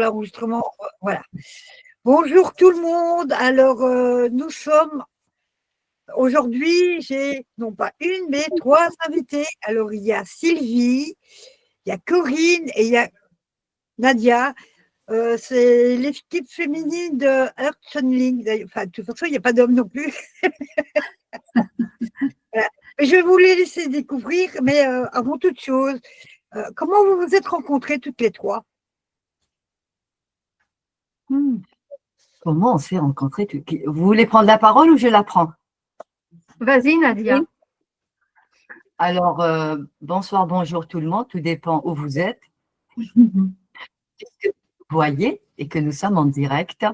l'enregistrement, voilà. Bonjour tout le monde. Alors, nous sommes aujourd'hui, j'ai non pas une, mais 3 invités. Alors, il y a Sylvie, il y a Corinne et il y a Nadia. C'est l'équipe féminine de Earth Channeling. Enfin, de toute façon, il n'y a pas d'hommes non plus. Voilà. Je vais vous les laisser découvrir, mais avant toute chose, comment vous vous êtes rencontrées toutes les 3? Comment on s'est rencontrés? Vous voulez prendre la parole ou je la prends? Vas-y, Nadia. Oui. Alors, bonsoir, bonjour tout le monde, tout dépend où vous êtes. Puisque vous voyez et que nous sommes en direct,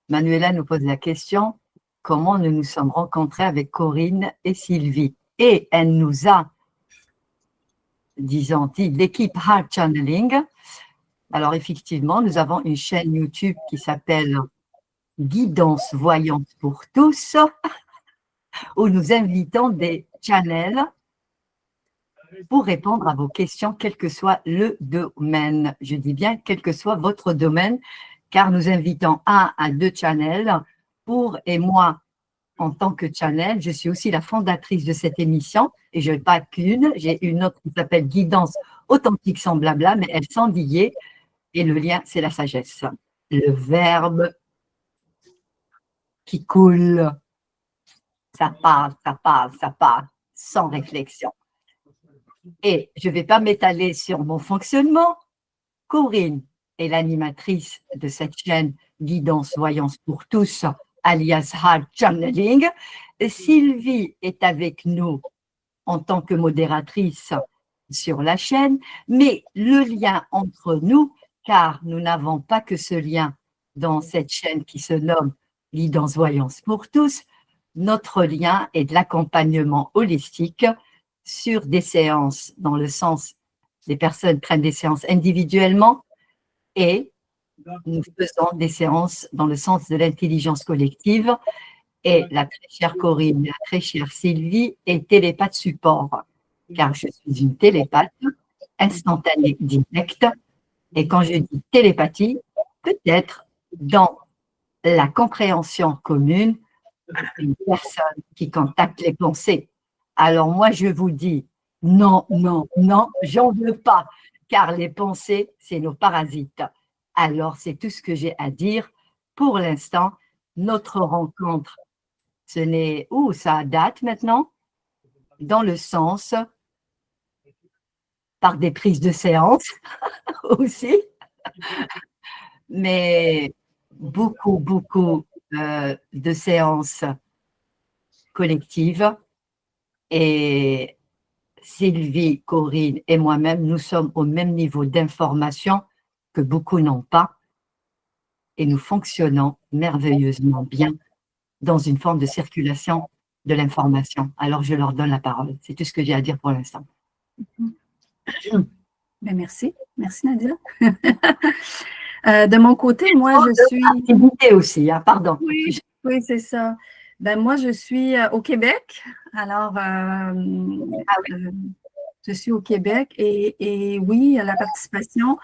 Manuela nous pose la question, comment nous nous sommes rencontrés avec Corinne et Sylvie? Et elle nous a, disons, dit l'équipe Heart Channeling. Alors, effectivement, nous avons une chaîne YouTube qui s'appelle Guidance Voyance pour tous, où nous invitons des channels pour répondre à vos questions, quel que soit le domaine. Je dis bien quel que soit votre domaine, car nous invitons 1 à 2 channels pour, et moi, en tant que channel, je suis aussi la fondatrice de cette émission, et je n'ai pas qu'une, j'ai une autre qui s'appelle Guidance Authentique sans blabla, mais elle sans lier, et le lien, c'est la sagesse. Le verbe qui coule, ça parle, ça parle, ça parle, sans réflexion. Et je ne vais pas m'étaler sur mon fonctionnement. Corinne est l'animatrice de cette chaîne Guidance Voyance pour tous, alias Heart Channeling. Sylvie est avec nous en tant que modératrice sur la chaîne, mais le lien entre nous, car nous n'avons pas que ce lien dans cette chaîne qui se nomme Guidance Voyance pour tous, notre lien est de l'accompagnement holistique sur des séances dans le sens des personnes prennent des séances individuellement et nous faisons des séances dans le sens de l'intelligence collective et la très chère Corinne, la très chère Sylvie est télépathe support car je suis une télépathe instantanée directe et quand je dis télépathie, peut-être dans la compréhension commune une personne qui contacte les pensées. Alors moi, je vous dis, non, non, non, j'en veux pas, car les pensées, c'est nos parasites. Alors, c'est tout ce que j'ai à dire. Pour l'instant, notre rencontre, ce n'est où ça date maintenant, dans le sens, par des prises de séance aussi, mais beaucoup, beaucoup de séances collectives. Et Sylvie, Corinne et moi-même, nous sommes au même niveau d'information que beaucoup n'ont pas et nous fonctionnons merveilleusement bien dans une forme de circulation de l'information. Alors, je leur donne la parole. C'est tout ce que j'ai à dire pour l'instant. Ben, merci. Merci, Nadia. De mon côté, moi, je suis… Activité aussi, hein, pardon. Oui, oui, c'est ça. Ben, moi, je suis au Québec. Alors, je suis au Québec et oui, la participation.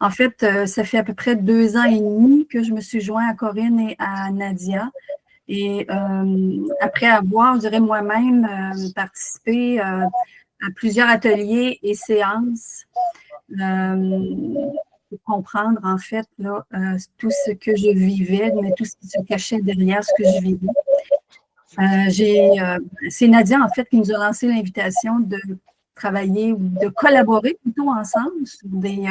En fait, ça fait à peu près 2 ans et demi que je me suis joint à Corinne et à Nadia. Et après avoir, je dirais moi-même, participé à plusieurs ateliers et séances pour comprendre en fait là, tout ce que je vivais, mais tout ce qui se cachait derrière ce que je vivais. C'est Nadia en fait qui nous a lancé l'invitation de travailler ou de collaborer plutôt ensemble sur des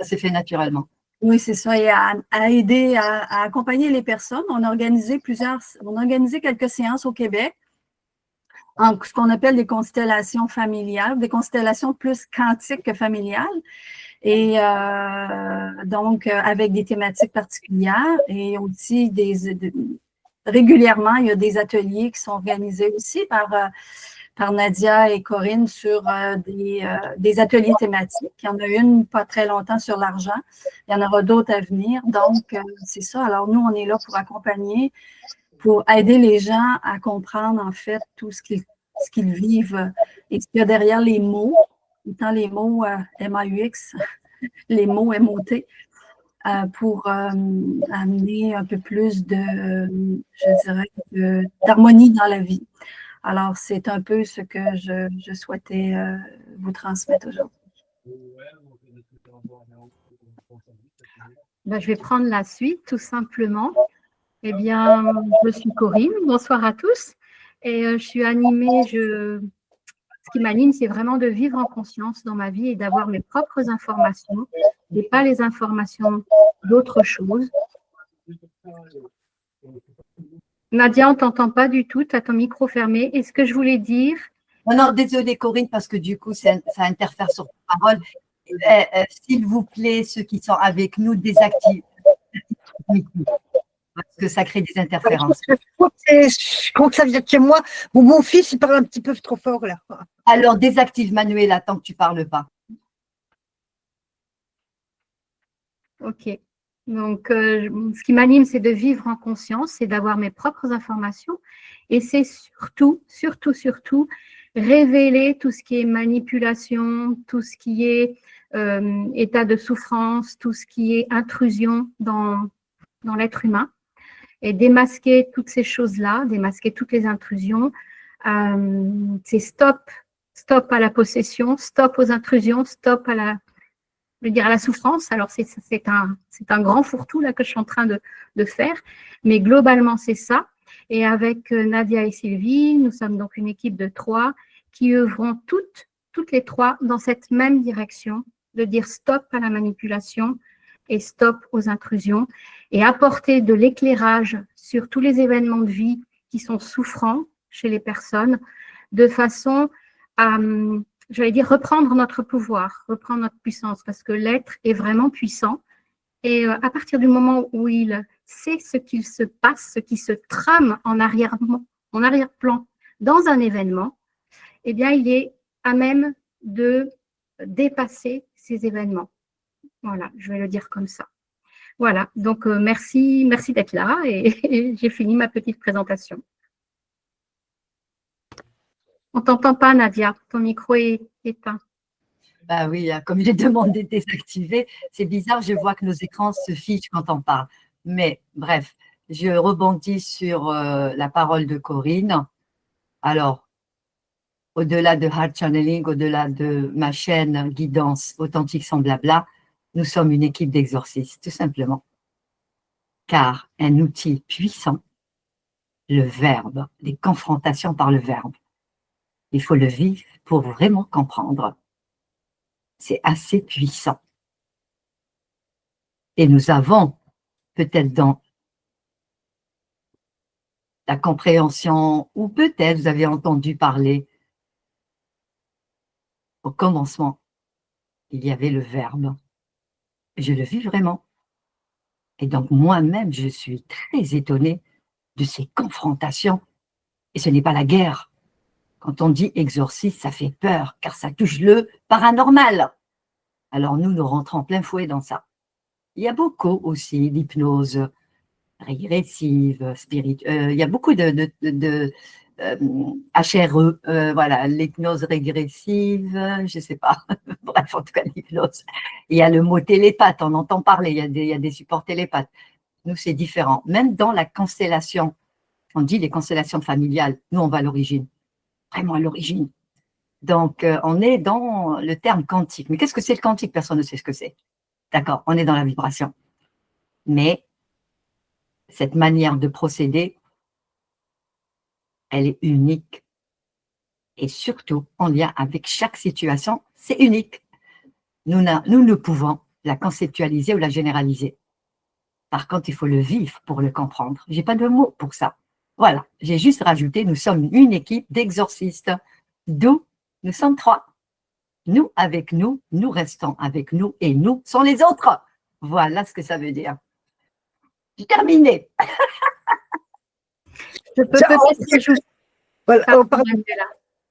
c'est fait naturellement. Oui, c'est ça, et à aider, à accompagner les personnes. On a organisé quelques séances au Québec en ce qu'on appelle des constellations familiales, des constellations plus quantiques que familiales, et donc avec des thématiques particulières et aussi régulièrement, il y a des ateliers qui sont organisés aussi par Nadia et Corinne sur des ateliers thématiques. Il y en a une pas très longtemps sur l'argent. Il y en aura d'autres à venir. Donc, c'est ça. Alors, nous, on est là pour accompagner, pour aider les gens à comprendre, en fait, tout ce qu'ils vivent et ce qu'il y a derrière les mots étant les mots MAUX, les mots MOT, pour amener un peu plus je dirais, d'harmonie dans la vie. Alors, c'est un peu ce que je souhaitais vous transmettre aujourd'hui. Ben, je vais prendre la suite, tout simplement. Eh bien, je suis Corinne. Bonsoir à tous. Et je suis animée. Ce qui m'anime, c'est vraiment de vivre en conscience dans ma vie et d'avoir mes propres informations et pas les informations d'autres choses. Nadia, on ne t'entend pas du tout. Tu as ton micro fermé. Et ce que je voulais dire… Non, désolée Corinne, parce que du coup, ça interfère sur ta parole. S'il vous plaît, ceux qui sont avec nous, désactivez. Parce que ça crée des interférences. Je crois que ça vient de chez moi. Mon fils, il parle un petit peu trop fort, là. Alors, désactive Manuela tant que tu ne parles pas. Ok. Donc, ce qui m'anime, c'est de vivre en conscience, c'est d'avoir mes propres informations. Et c'est surtout, révéler tout ce qui est manipulation, tout ce qui est état de souffrance, tout ce qui est intrusion dans l'être humain. Et démasquer toutes ces choses-là, démasquer toutes les intrusions. C'est stop à la possession, stop aux intrusions, stop à la souffrance. Alors, c'est un grand fourre-tout là que je suis en train de faire, mais globalement, c'est ça. Et avec Nadia et Sylvie, nous sommes donc une équipe de 3 qui œuvront toutes les 3 dans cette même direction, de dire stop à la manipulation et stop aux intrusions, et apporter de l'éclairage sur tous les événements de vie qui sont souffrants chez les personnes, de façon à, j'allais dire, reprendre notre pouvoir, reprendre notre puissance, parce que l'être est vraiment puissant. Et à partir du moment où il sait ce qu'il se passe, ce qui se trame en arrière-plan dans un événement, eh bien, il est à même de dépasser ces événements. Voilà, je vais le dire comme ça. Voilà, donc merci d'être là et j'ai fini ma petite présentation. On ne t'entend pas, Nadia, ton micro est éteint. Bah oui, comme j'ai demandé de désactiver, c'est bizarre, je vois que nos écrans se fichent quand on parle. Mais bref, je rebondis sur la parole de Corinne. Alors, au-delà de Heart Channeling, au-delà de ma chaîne Guidance Authentique sans blabla, nous sommes une équipe d'exorcistes, tout simplement. Car un outil puissant, le verbe, les confrontations par le verbe, il faut le vivre pour vraiment comprendre. C'est assez puissant. Et nous avons, peut-être dans la compréhension, ou peut-être vous avez entendu parler, au commencement, il y avait le verbe. Je le vis vraiment. Et donc moi-même, je suis très étonnée de ces confrontations. Et ce n'est pas la guerre. Quand on dit exorcisme, ça fait peur, car ça touche le paranormal. Alors nous rentrons plein fouet dans ça. Il y a beaucoup aussi d'hypnose régressive, spirituelle. Il y a beaucoup de HRE, voilà, l'hypnose régressive, je ne sais pas, bref, en tout cas l'hypnose. Il y a le mot télépathe, on entend parler, il y a des supports télépathes. Nous, c'est différent. Même dans la constellation, on dit les constellations familiales, nous, on va à l'origine, vraiment à l'origine. Donc, on est dans le terme quantique. Mais qu'est-ce que c'est le quantique? Personne ne sait ce que c'est. D'accord, on est dans la vibration. Mais cette manière de procéder, elle est unique. Et surtout, en lien avec chaque situation, c'est unique. Nous ne pouvons la conceptualiser ou la généraliser. Par contre, il faut le vivre pour le comprendre. Je n'ai pas de mots pour ça. Voilà, j'ai juste rajouté, nous sommes une équipe d'exorcistes, d'où nous sommes 3. Nous avec nous restons avec nous et nous sont les autres. Voilà ce que ça veut dire. J'ai terminé. Je peux peut-être ajouter, Voilà.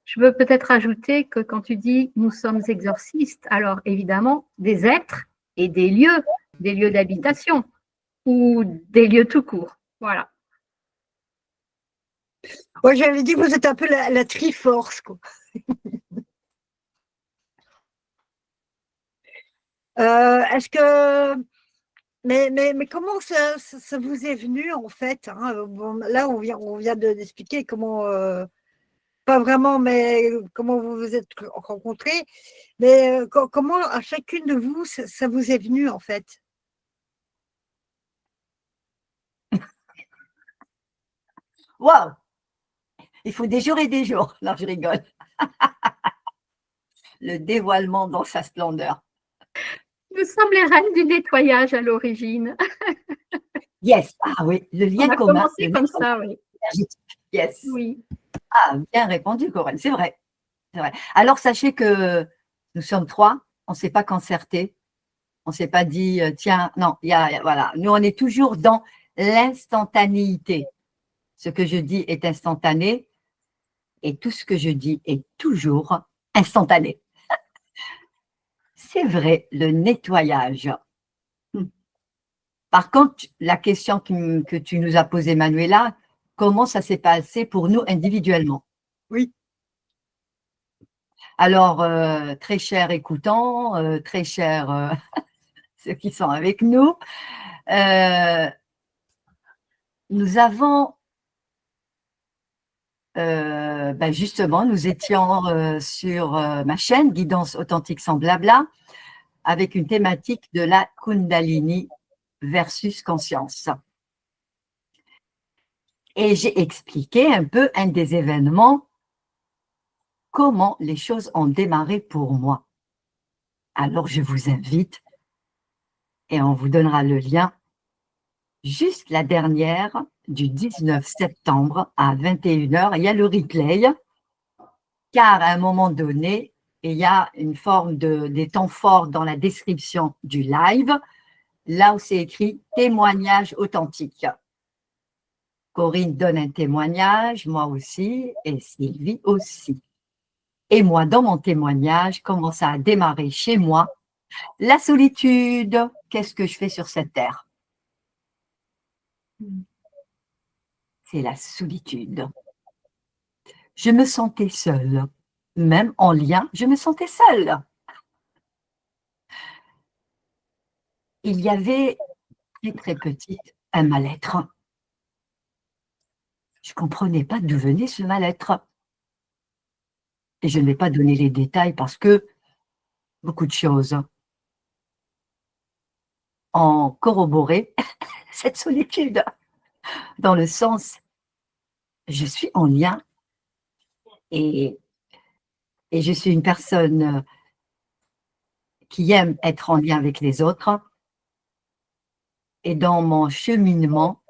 je veux peut-être ajouter que quand tu dis nous sommes exorcistes, alors évidemment des êtres et des lieux d'habitation ou des lieux tout court. Voilà. Ouais, j'avais dit que vous êtes un peu la Triforce, quoi. Est-ce que mais comment ça vous est venu en fait, hein? Bon, là, on vient d'expliquer comment, pas vraiment, mais comment vous vous êtes rencontrés. Mais comment à chacune de vous, ça vous est venu en fait? Waouh! Il faut des jours et des jours. Non, je rigole. Le dévoilement dans sa splendeur. Nous sommes les reines du nettoyage à l'origine. Yes. Ah oui, le On lien a commun. commencé comme ça, oui. Yes. Oui. Ah, bien répondu, Corinne. C'est vrai. C'est vrai. Alors, sachez que nous sommes trois. On ne s'est pas concerté. On ne s'est pas dit, tiens, non, voilà. Nous, on est toujours dans l'instantanéité. Ce que je dis est instantané et tout ce que je dis est toujours instantané. C'est vrai, le nettoyage. Par contre, la question que tu nous as posée, Manuela, comment ça s'est passé pour nous individuellement? Oui. Alors, très chers écoutants, très chers ceux qui sont avec nous, nous avons justement, nous étions sur ma chaîne Guidance authentique sans blabla avec une thématique de la Kundalini versus conscience. Et j'ai expliqué un peu un des événements, comment les choses ont démarré pour moi. Alors, je vous invite, et on vous donnera le lien, juste la dernière du 19 septembre à 21h. Il y a le replay, car à un moment donné, il y a une forme des temps forts dans la description du live, là où c'est écrit « témoignage authentique ». Corinne donne un témoignage, moi aussi, et Sylvie aussi. Et moi, dans mon témoignage, comment ça a démarré chez moi? La solitude, qu'est-ce que je fais sur cette terre? C'est la solitude. Je me sentais seule, même en lien, je me sentais seule. Il y avait, très très petite, un mal-être. Je ne comprenais pas d'où venait ce mal-être. Et je ne vais pas donner les détails parce que beaucoup de choses ont corroboré cette solitude, dans le sens, je suis en lien et je suis une personne qui aime être en lien avec les autres. Et dans mon cheminement,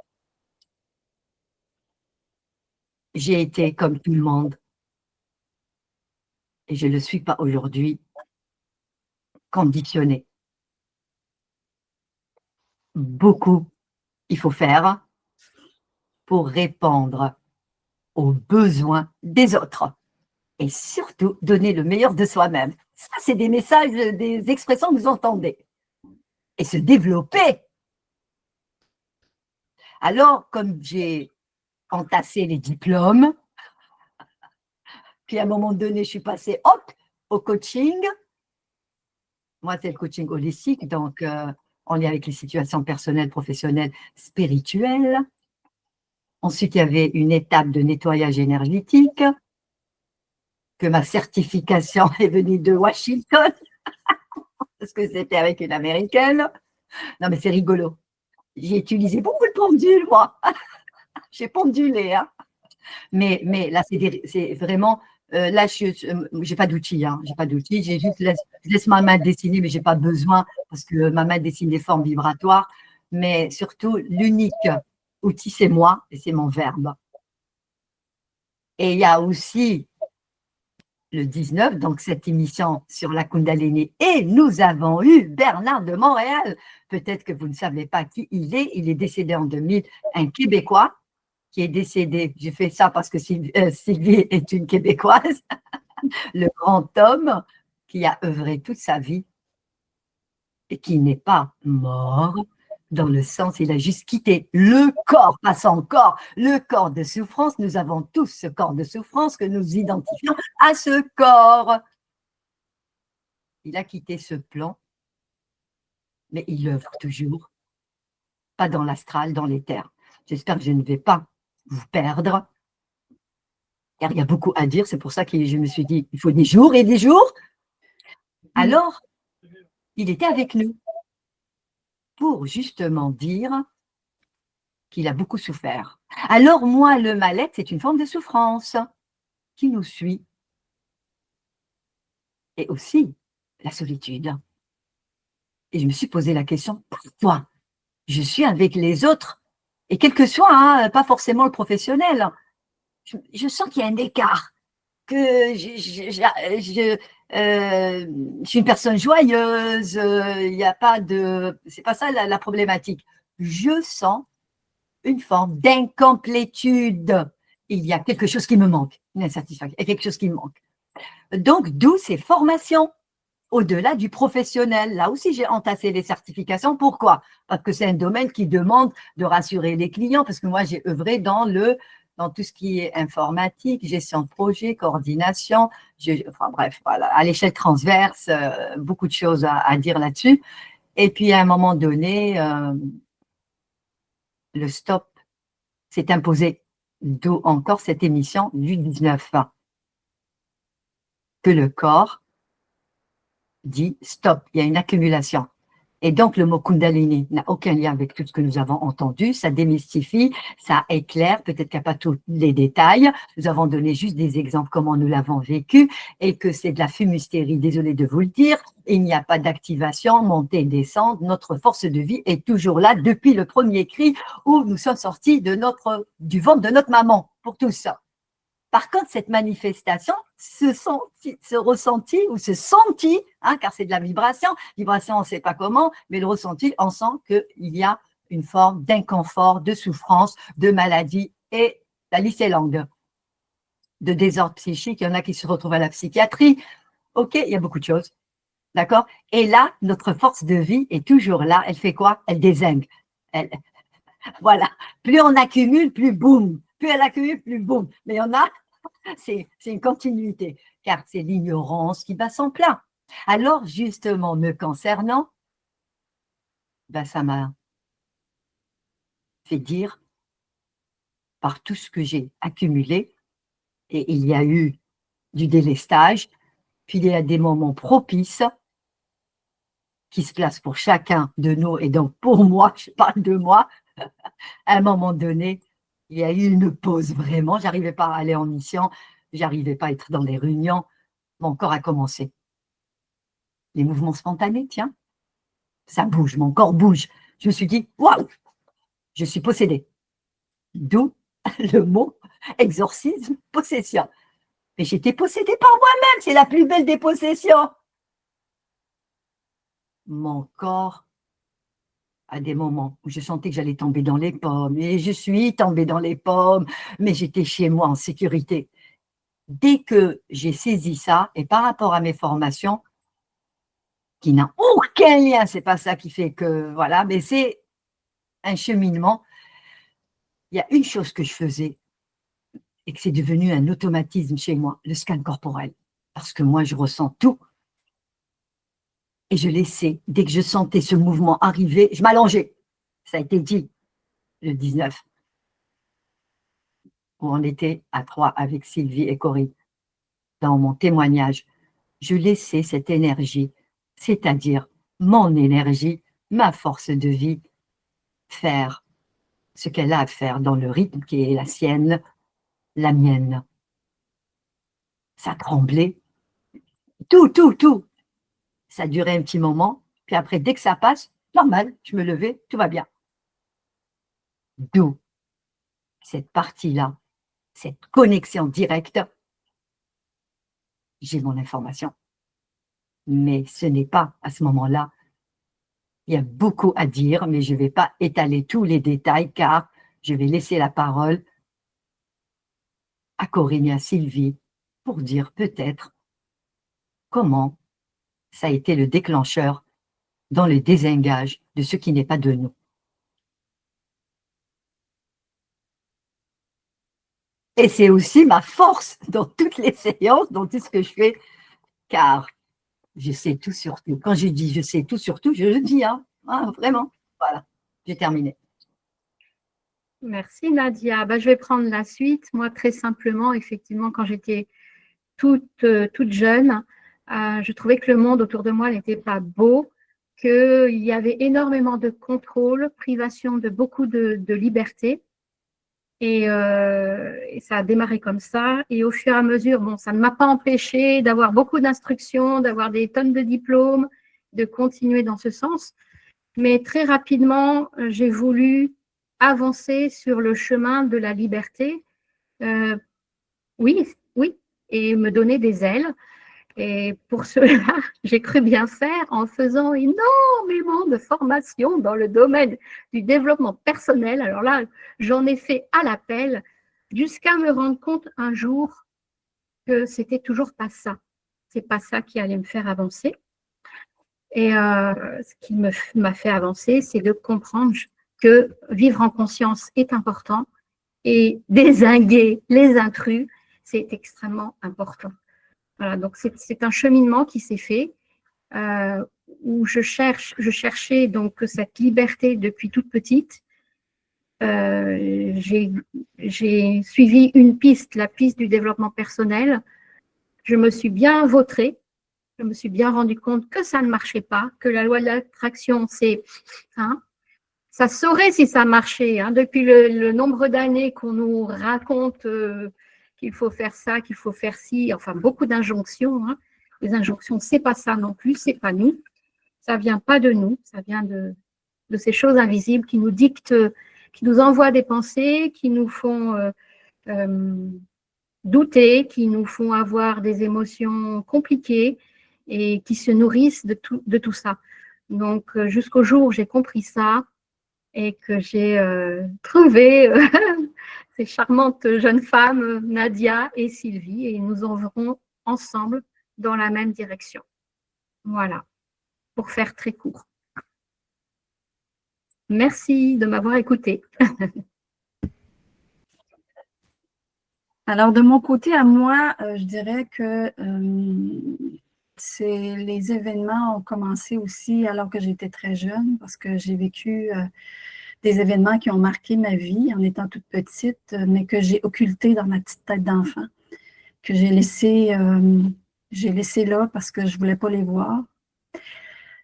j'ai été comme tout le monde. Et je ne le suis pas aujourd'hui, conditionnée. Beaucoup, il faut faire pour répondre aux besoins des autres. Et surtout, donner le meilleur de soi-même. Ça, c'est des messages, des expressions que vous entendez. Et se développer. Alors, comme j'ai entassé les diplômes, puis à un moment donné, je suis passée, hop, au coaching. Moi, c'est le coaching holistique, donc en lien avec les situations personnelles, professionnelles, spirituelles. Ensuite, il y avait une étape de nettoyage énergétique, que ma certification est venue de Washington, parce que c'était avec une Américaine. Non, mais c'est rigolo. J'ai utilisé beaucoup de pendules, moi. J'ai pendulé, hein. Mais là, c'est vraiment… là, je n'ai pas d'outils. Hein. J'ai pas d'outils. J'ai juste je laisse ma main dessiner, mais je n'ai pas besoin parce que ma main dessine des formes vibratoires. Mais surtout, l'unique outil, c'est moi et c'est mon verbe. Et il y a aussi le 19, donc cette émission sur la Kundalini. Et nous avons eu Bernard de Montréal. Peut-être que vous ne savez pas qui il est. Il est décédé en 2000, un Québécois qui est décédé. J'ai fait ça parce que Sylvie est une Québécoise. Le grand homme qui a œuvré toute sa vie et qui n'est pas mort, dans le sens, il a juste quitté le corps, pas son corps, le corps de souffrance. Nous avons tous ce corps de souffrance que nous identifions à ce corps. Il a quitté ce plan mais il œuvre toujours, pas dans l'astral, dans l'éther. J'espère que je ne vais pas vous perdre, car il y a beaucoup à dire, c'est pour ça que je me suis dit, il faut des jours et des jours. Alors, il était avec nous pour justement dire qu'il a beaucoup souffert. Alors moi, le mal-être, c'est une forme de souffrance qui nous suit. Et aussi la solitude. Et je me suis posé la question, pourquoi je suis avec les autres, et quel que soit, hein, pas forcément le professionnel, je sens qu'il y a un écart, que je suis une personne joyeuse, il n'y a pas de... C'est pas ça la problématique. Je sens une forme d'incomplétude. Il y a quelque chose qui me manque, une insatisfaction, il y a quelque chose qui me manque. Donc, d'où ces formations, au-delà du professionnel. Là aussi, j'ai entassé les certifications. Pourquoi? Parce que c'est un domaine qui demande de rassurer les clients, parce que moi, j'ai œuvré dans tout ce qui est informatique, gestion de projet, coordination, enfin bref, voilà, à l'échelle transverse, beaucoup de choses à dire là-dessus. Et puis, à un moment donné, le stop s'est imposé, d'où encore cette émission du 19, que le corps dit stop, il y a une accumulation. Et donc, le mot Kundalini n'a aucun lien avec tout ce que nous avons entendu. Ça démystifie, ça éclaire, peut-être qu'il n'y a pas tous les détails. Nous avons donné juste des exemples comment nous l'avons vécu et que c'est de la fumisterie, désolé de vous le dire. Il n'y a pas d'activation, montée, descente. Notre force de vie est toujours là depuis le premier cri où nous sommes sortis du ventre de notre maman, pour tout ça. Par contre, cette manifestation, ce ressenti ou ce senti, hein, car c'est de la vibration, on ne sait pas comment, mais le ressenti, on sent qu'il y a une forme d'inconfort, de souffrance, de maladie, et la liste est longue. De désordre psychique, il y en a qui se retrouvent à la psychiatrie. Ok, il y a beaucoup de choses, d'accord? Et là, notre force de vie est toujours là. Elle fait quoi? Elle dézingue. Voilà. Plus on accumule, plus boum. Plus elle accumule, plus boum. Mais il y en a, c'est une continuité, car c'est l'ignorance qui bat son plein. Alors, justement, me concernant, ben, ça m'a fait dire, par tout ce que j'ai accumulé, et il y a eu du délestage, puis il y a des moments propices qui se placent pour chacun de nous, et donc pour moi, je parle de moi, à un moment donné, il y a eu une pause vraiment, j'arrivais pas à aller en mission, j'arrivais pas à être dans les réunions, mon corps a commencé. Les mouvements spontanés, tiens, ça bouge, mon corps bouge. Je me suis dit, waouh, je suis possédée. D'où le mot exorcisme, possession. Mais j'étais possédée par moi-même, c'est la plus belle des possessions. Mon corps, à des moments où je sentais que j'allais tomber dans les pommes, et je suis tombée dans les pommes, mais j'étais chez moi en sécurité. Dès que j'ai saisi ça, et par rapport à mes formations, qui n'a aucun lien, c'est pas ça qui fait que, voilà, mais c'est un cheminement. Il y a une chose que je faisais, et que c'est devenu un automatisme chez moi, le scan corporel. Parce que moi, je ressens tout. Et je laissais, dès que je sentais ce mouvement arriver, je m'allongeais. Ça a été dit, le 19, où on était à 3 avec Sylvie et Corinne. Dans mon témoignage, je laissais cette énergie, c'est-à-dire mon énergie, ma force de vie, faire ce qu'elle a à faire dans le rythme qui est la sienne, la mienne. Ça tremblait, tout. Ça durait un petit moment, puis après, dès que ça passe, normal, je me levais, tout va bien. D'où cette partie-là, cette connexion directe, j'ai mon information. Mais ce n'est pas à ce moment-là. Il y a beaucoup à dire, mais je ne vais pas étaler tous les détails, car je vais laisser la parole à Corinne et à Sylvie pour dire peut-être comment ça a été le déclencheur dans le désengage de ce qui n'est pas de nous. Et c'est aussi ma force dans toutes les séances, dans tout ce que je fais, car je sais tout sur tout. Quand je dis je sais tout sur tout, je le dis, hein. Ah, vraiment. Voilà, j'ai terminé. Merci Nadia. Je vais prendre la suite. Moi, très simplement, effectivement, quand j'étais toute jeune, je trouvais que le monde autour de moi n'était pas beau, qu'il y avait énormément de contrôle, privation de beaucoup de liberté. Et ça a démarré comme ça. Et au fur et à mesure, bon, ça ne m'a pas empêché d'avoir beaucoup d'instructions, d'avoir des tonnes de diplômes, de continuer dans ce sens. Mais très rapidement, j'ai voulu avancer sur le chemin de la liberté. Oui, oui, et me donner des ailes. Et pour cela, j'ai cru bien faire en faisant énormément de formations dans le domaine du développement personnel. Alors là, j'en ai fait à l'appel jusqu'à me rendre compte un jour que c'était toujours pas ça. C'est pas ça qui allait me faire avancer. Et ce qui m'a fait avancer, c'est de comprendre que vivre en conscience est important et dézinguer les intrus, c'est extrêmement important. Voilà, donc c'est un cheminement qui s'est fait où je cherchais donc cette liberté depuis toute petite. J'ai suivi une piste, la piste du développement personnel. Je me suis bien vautrée. Je me suis bien rendu compte que ça ne marchait pas, que la loi de l'attraction, c'est, hein, ça saurait si ça marchait. Hein, depuis le nombre d'années qu'on nous raconte qu'il faut faire ça, qu'il faut faire ci, enfin beaucoup d'injonctions. Hein. Les injonctions, c'est pas ça non plus, c'est pas nous. Ça vient pas de nous, ça vient de ces choses invisibles qui nous dictent, qui nous envoient des pensées, qui nous font douter, qui nous font avoir des émotions compliquées et qui se nourrissent de tout ça. Donc, jusqu'au jour où j'ai compris ça et que j'ai trouvé ces charmantes jeunes femmes, Nadia et Sylvie, et nous œuvrons ensemble dans la même direction. Voilà, pour faire très court. Merci de m'avoir écoutée. Alors, de mon côté à moi, je dirais que les événements ont commencé aussi alors que j'étais très jeune, parce que j'ai vécu des événements qui ont marqué ma vie en étant toute petite, mais que j'ai occulté dans ma petite tête d'enfant, que j'ai laissé là parce que je ne voulais pas les voir.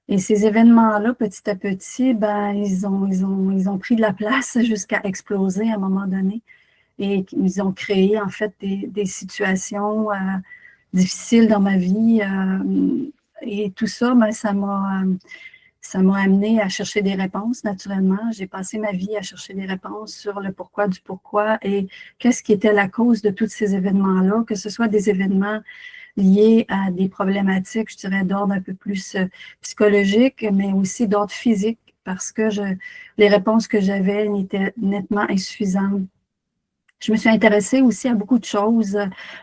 Et ces événements-là, petit à petit, ils ont pris de la place jusqu'à exploser à un moment donné. Et ils ont créé, en fait, des situations difficiles dans ma vie. Et tout ça, ça m'a amené à chercher des réponses, naturellement. J'ai passé ma vie à chercher des réponses sur le pourquoi du pourquoi et qu'est-ce qui était la cause de tous ces événements-là, que ce soit des événements liés à des problématiques, je dirais, d'ordre un peu plus psychologique, mais aussi d'ordre physique, parce que les réponses que j'avais étaient nettement insuffisantes. Je me suis intéressée aussi à beaucoup de choses,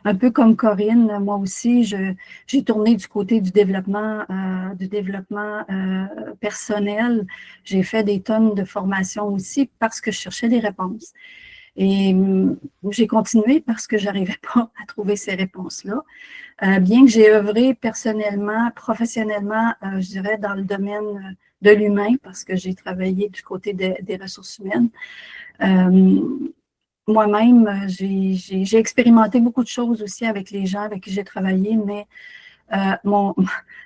un peu comme Corinne, moi aussi, j'ai tourné du côté du développement personnel. J'ai fait des tonnes de formations aussi parce que je cherchais des réponses. Et j'ai continué parce que je n'arrivais pas à trouver ces réponses-là. Bien que j'ai œuvré personnellement, professionnellement, je dirais, dans le domaine de l'humain, parce que j'ai travaillé du côté des ressources humaines. Moi-même, j'ai expérimenté beaucoup de choses aussi avec les gens avec qui j'ai travaillé, mais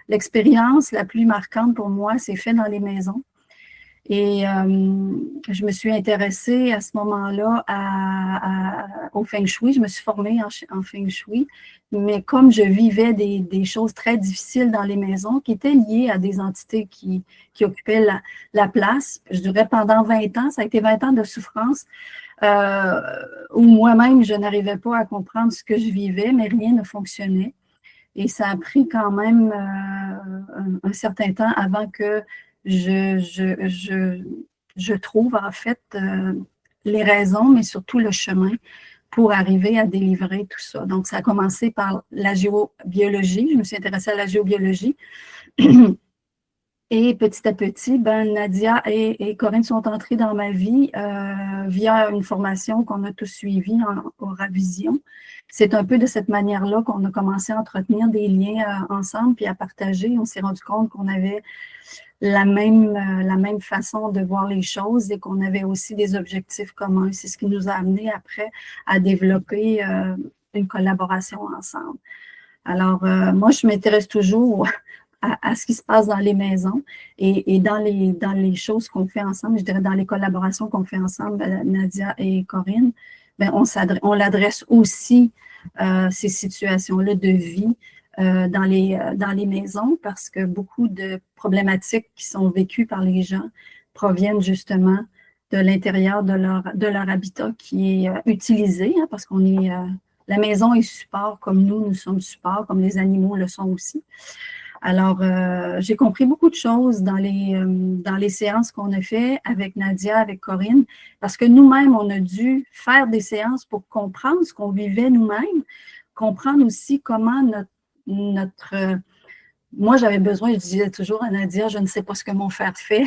l'expérience la plus marquante pour moi, c'est fait dans les maisons. Et je me suis intéressée à ce moment-là au Feng Shui. Je me suis formée en Feng Shui, mais comme je vivais des choses très difficiles dans les maisons qui étaient liées à des entités qui occupaient la place, je dirais pendant 20 ans, ça a été 20 ans de souffrance, où moi-même, je n'arrivais pas à comprendre ce que je vivais, mais rien ne fonctionnait. Et ça a pris quand même un certain temps avant que je trouve en fait les raisons, mais surtout le chemin pour arriver à délivrer tout ça. Donc, ça a commencé par la géobiologie. Je me suis intéressée à la géobiologie. Et petit à petit, Nadia et Corinne sont entrées dans ma vie via une formation qu'on a tous suivie en Aura Vision. C'est un peu de cette manière-là qu'on a commencé à entretenir des liens ensemble puis à partager. On s'est rendu compte qu'on avait la même façon de voir les choses et qu'on avait aussi des objectifs communs. C'est ce qui nous a amené après à développer une collaboration ensemble. Alors, moi, je m'intéresse toujours à ce qui se passe dans les maisons et dans les choses qu'on fait ensemble, je dirais dans les collaborations qu'on fait ensemble, Nadia et Corinne, on l'adresse aussi ces situations-là de vie dans les maisons parce que beaucoup de problématiques qui sont vécues par les gens proviennent justement de l'intérieur de leur habitat qui est utilisé parce qu'on est... la maison est support comme nous sommes support, comme les animaux le sont aussi. Alors, j'ai compris beaucoup de choses dans les séances qu'on a fait avec Nadia, avec Corinne, parce que nous-mêmes, on a dû faire des séances pour comprendre ce qu'on vivait nous-mêmes, comprendre aussi comment moi, j'avais besoin, je disais toujours à Nadia, je ne sais pas ce que mon frère fait.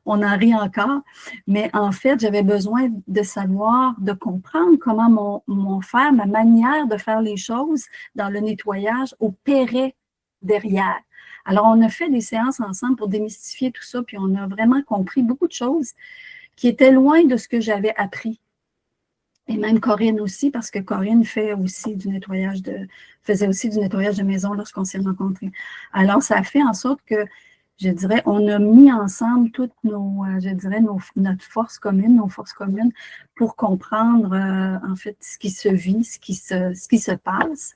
On en rit encore, mais en fait, j'avais besoin de savoir, de comprendre comment mon frère, ma manière de faire les choses dans le nettoyage opérait derrière. Alors, on a fait des séances ensemble pour démystifier tout ça, puis on a vraiment compris beaucoup de choses qui étaient loin de ce que j'avais appris. Et même Corinne aussi, parce que Corinne faisait aussi du nettoyage de maison lorsqu'on s'est rencontrés. Alors, ça a fait en sorte que je dirais, on a mis ensemble toutes notre force commune, nos forces communes pour comprendre, en fait, ce qui se vit, ce qui se passe.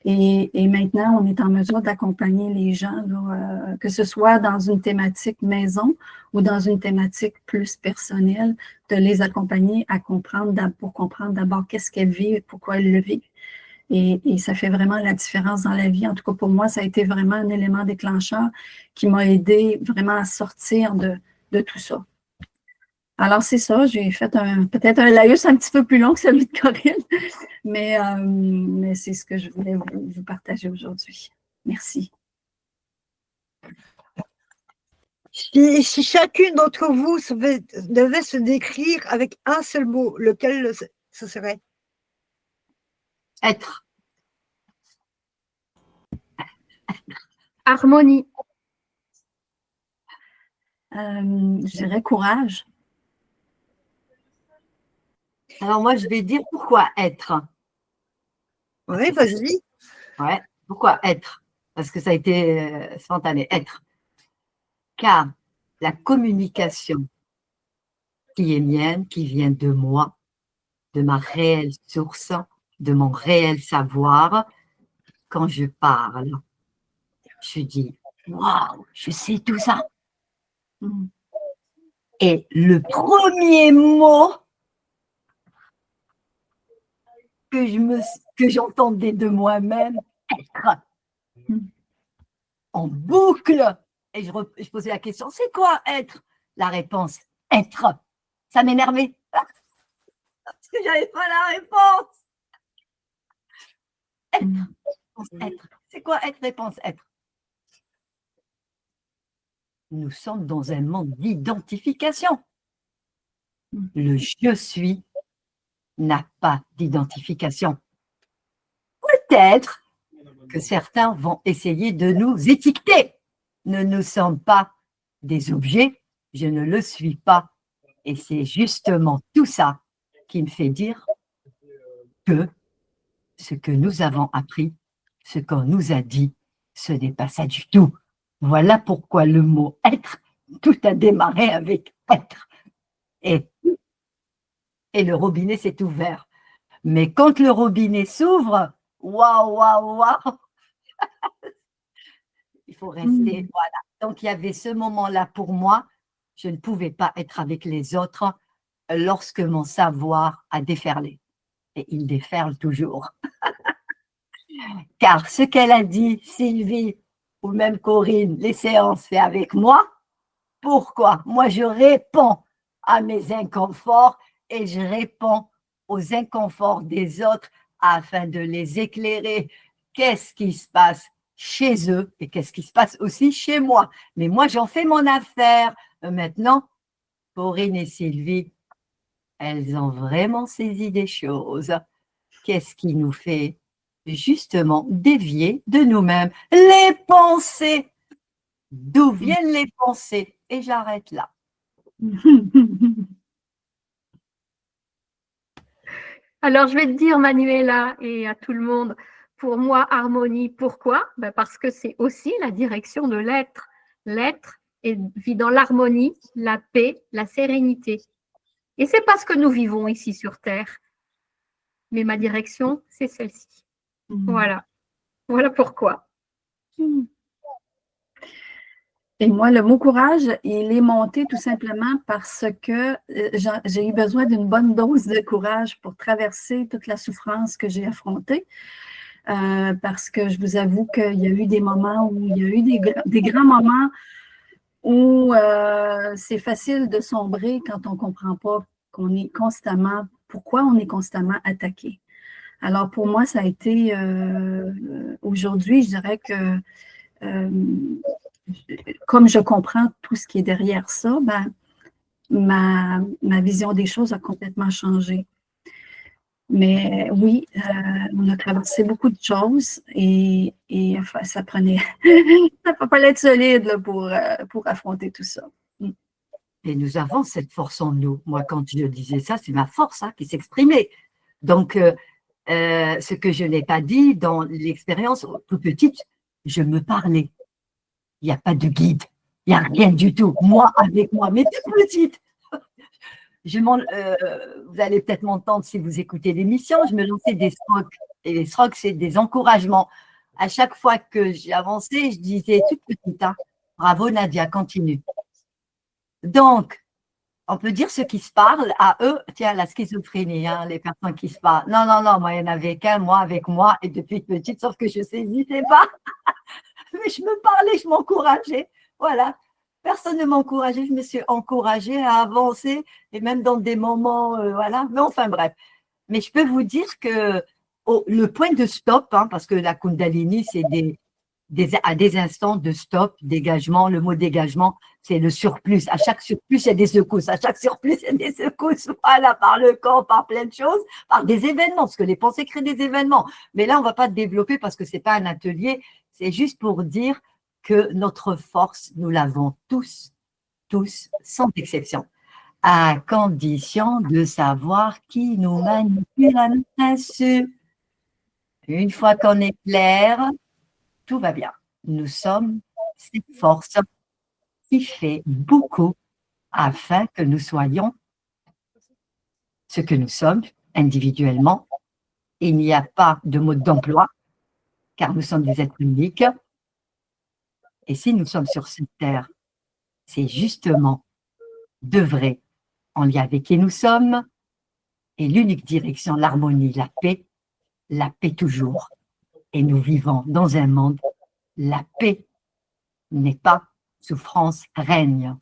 Et maintenant, on est en mesure d'accompagner les gens, là, que ce soit dans une thématique maison ou dans une thématique plus personnelle, de les accompagner pour comprendre d'abord qu'est-ce qu'elles vivent et pourquoi elles le vivent. Et ça fait vraiment la différence dans la vie. En tout cas, pour moi, ça a été vraiment un élément déclencheur qui m'a aidé vraiment à sortir de tout ça. Alors, c'est ça, j'ai fait peut-être un laïus un petit peu plus long que celui de Corinne, mais c'est ce que je voulais vous partager aujourd'hui. Merci. Si chacune d'entre vous devait se décrire avec un seul mot, lequel ce serait? Être. Harmonie. Je dirais courage. Alors moi, je vais dire pourquoi être. Oui, vas-y. Ouais, pourquoi être? Parce que ça a été spontané, être. Car la communication qui est mienne, qui vient de moi, de ma réelle source, de mon réel savoir, quand je parle, je dis « Waouh, je sais tout ça !» Et le premier mot que j'entendais de moi-même, être, en boucle. Et je posais la question, c'est quoi être? La réponse, être. Ça m'énervait. Parce que j'avais pas la réponse. Être. C'est quoi être? Réponse, être. Nous sommes dans un monde d'identification. Le je suis n'a pas d'identification. Peut-être que certains vont essayer de nous étiqueter. Nous ne sommes pas des objets, je ne le suis pas. Et c'est justement tout ça qui me fait dire que ce que nous avons appris, ce qu'on nous a dit, ce n'est pas ça du tout. Voilà pourquoi le mot être, tout a démarré avec être. Et le robinet s'est ouvert. Mais quand le robinet s'ouvre, waouh, waouh, waouh, il faut rester. Voilà. Donc, il y avait ce moment-là pour moi. Je ne pouvais pas être avec les autres lorsque mon savoir a déferlé. Et il déferle toujours. Car ce qu'elle a dit, Sylvie, ou même Corinne, les séances, c'est avec moi. Pourquoi? Moi, je réponds à mes inconforts et je réponds aux inconforts des autres afin de les éclairer. Qu'est-ce qui se passe chez eux et qu'est-ce qui se passe aussi chez moi. Mais moi, j'en fais mon affaire. Maintenant, Corinne et Sylvie, elles ont vraiment saisi des choses. Qu'est-ce qui nous fait justement dévier de nous-mêmes? Les pensées. D'où viennent les pensées? Et j'arrête là. Alors, je vais te dire, Manuela, et à tout le monde, pour moi, harmonie, pourquoi? Ben, parce que c'est aussi la direction de l'être. L'être vit dans l'harmonie, la paix, la sérénité. Et c'est pas ce que nous vivons ici sur Terre. Mais ma direction, c'est celle-ci. Voilà. Voilà pourquoi. Et moi, le mot courage, il est monté tout simplement parce que j'ai eu besoin d'une bonne dose de courage pour traverser toute la souffrance que j'ai affrontée. Parce que je vous avoue qu'il y a eu des moments où il y a eu des grands moments où c'est facile de sombrer quand on ne comprend pas pourquoi on est constamment attaqué. Alors pour moi, ça a été aujourd'hui, je dirais que comme je comprends tout ce qui est derrière ça, ben, ma vision des choses a complètement changé. Mais oui, on a traversé beaucoup de choses et enfin, ça fallait être solide là, pour affronter tout ça. Et nous avons cette force en nous. Moi, quand je disais ça, c'est ma force qui s'exprimait. Donc, ce que je n'ai pas dit dans l'expérience toute petite, je me parlais. Il n'y a pas de guide, il n'y a rien du tout. Moi avec moi, mais toute petite. Vous allez peut-être m'entendre si vous écoutez l'émission, je me lançais des strokes. Et les strokes, c'est des encouragements. À chaque fois que j'avançais, je disais toute petite, bravo Nadia, continue. Donc, on peut dire ceux qui se parlent à eux, tiens, la schizophrénie, les personnes qui se parlent. Non, non, non, moi, il n'y en avait qu'un, moi avec moi, et depuis petite, sauf que je ne saisissais pas. Mais je me parlais, je m'encourageais. Voilà. Personne ne m'encourageait, je me suis encouragée à avancer, et même dans des moments, voilà. Mais enfin, bref. Mais je peux vous dire que le point de stop, parce que la Kundalini, c'est à des instants de stop, dégagement. Le mot dégagement, c'est le surplus. À chaque surplus, il y a des secousses. À chaque surplus, il y a des secousses. Voilà, par le corps, par plein de choses, par des événements, parce que les pensées créent des événements. Mais là, on ne va pas développer parce que ce n'est pas un atelier. C'est juste pour dire que notre force, nous l'avons tous, sans exception, à condition de savoir qui nous manipule à notre insu. Une fois qu'on est clair, tout va bien. Nous sommes cette force qui fait beaucoup afin que nous soyons ce que nous sommes individuellement. Il n'y a pas de mode d'emploi, car nous sommes des êtres uniques. Et si nous sommes sur cette terre, c'est justement d'œuvrer en lien avec qui nous sommes et l'unique direction, l'harmonie, la paix toujours. Et nous vivons dans un monde, la paix n'est pas, souffrance règne.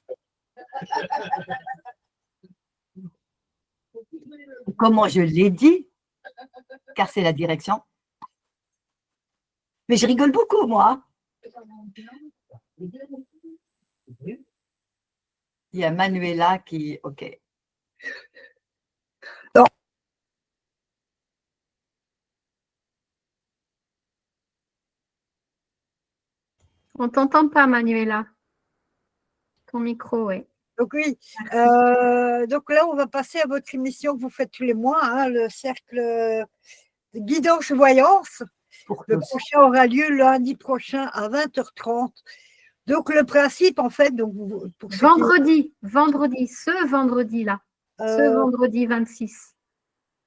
Comment je l'ai dit, car c'est la direction. Mais je rigole beaucoup, moi. Il y a Manuela qui… OK. Non. On ne t'entend pas, Manuela. Ton micro, oui. Donc oui, donc là, on va passer à votre émission que vous faites tous les mois, le cercle de guidance voyance. Le prochain aura lieu lundi prochain à 20h30. Donc le principe, en fait… donc pour vendredi, ce vendredi-là. Ce vendredi 26.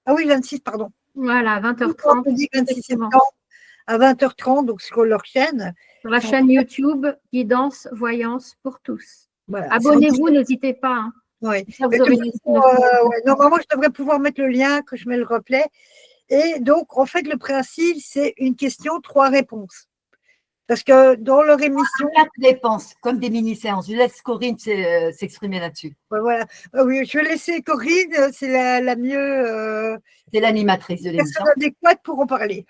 Ah oui, 26, pardon. Voilà, 20h30. Vendredi 26 septembre à 20h30, donc sur leur chaîne. Sur la chaîne YouTube, Guidance Voyance pour tous. Voilà, abonnez-vous, n'hésitez pas. Oui. Normalement, je devrais pouvoir mettre le lien, que je mets le replay. Et donc, en fait, le principe, c'est une question, 3 réponses. Parce que dans leur émission… 4 réponses, comme des mini-séances. Je laisse Corinne s'exprimer là-dessus. Voilà. Oui, je vais laisser Corinne, c'est la mieux… c'est l'animatrice de l'émission. Personne adéquate pour en parler.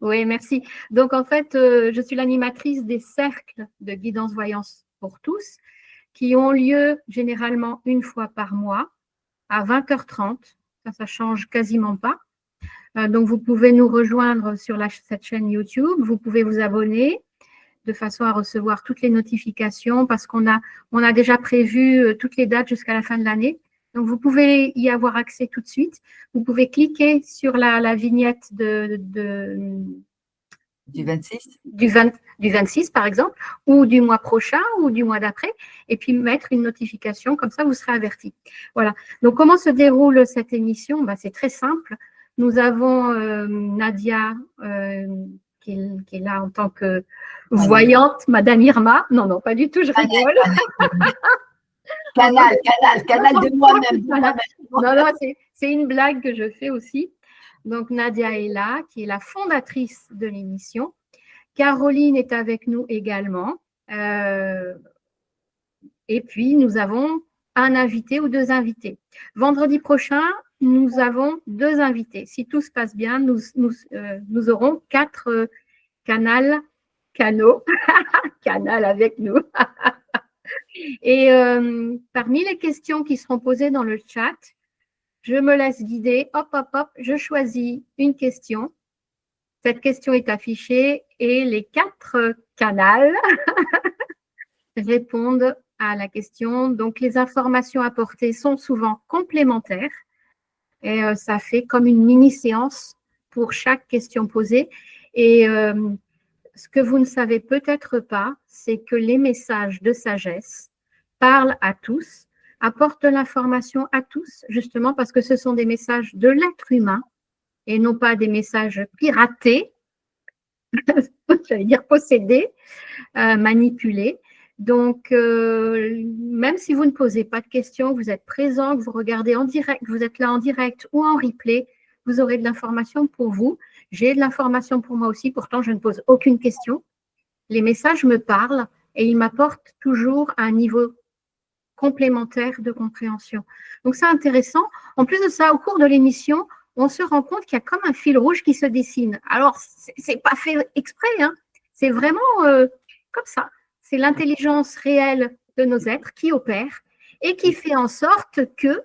Oui, merci. Donc, en fait, je suis l'animatrice des cercles de guidance voyance pour tous qui ont lieu généralement une fois par mois à 20h30. Ça change quasiment pas. Donc, vous pouvez nous rejoindre sur cette chaîne YouTube. Vous pouvez vous abonner de façon à recevoir toutes les notifications parce on a déjà prévu toutes les dates jusqu'à la fin de l'année. Donc, vous pouvez y avoir accès tout de suite. Vous pouvez cliquer sur la vignette Du 26? du 26, par exemple, ou du mois prochain ou du mois d'après, et puis mettre une notification, comme ça, vous serez averti. Voilà. Donc, comment se déroule cette émission? C'est très simple. Nous avons Nadia qui est là en tant que voyante, Madame Irma. Non, non, pas du tout, je rigole. Canal de moi-même. Non, non, c'est une blague que je fais aussi. Donc, Nadia est là, qui est la fondatrice de l'émission. Caroline est avec nous également. Et puis, nous avons un invité ou deux invités. Vendredi prochain, nous avons deux invités. Si tout se passe bien, nous aurons 4 canaux avec nous. Et parmi les questions qui seront posées dans le chat, je me laisse guider. Hop, hop, hop, je choisis une question. Cette question est affichée et les 4 canaux répondent à la question. Donc, les informations apportées sont souvent complémentaires et ça fait comme une mini-séance pour chaque question posée. Et ce que vous ne savez peut-être pas, c'est que les messages de sagesse parlent à tous, apportent de l'information à tous, justement parce que ce sont des messages de l'être humain et non pas des messages piratés, j'allais dire possédés, manipulés. Donc, même si vous ne posez pas de questions, vous êtes présent, que vous regardez en direct, vous êtes là en direct ou en replay, vous aurez de l'information pour vous. J'ai de l'information pour moi aussi, pourtant je ne pose aucune question. Les messages me parlent et ils m'apportent toujours un niveau complémentaire de compréhension. Donc, c'est intéressant. En plus de ça, au cours de l'émission, on se rend compte qu'il y a comme un fil rouge qui se dessine. Alors, c'est pas fait exprès, hein. C'est vraiment comme ça. C'est l'intelligence réelle de nos êtres qui opère et qui fait en sorte qu'il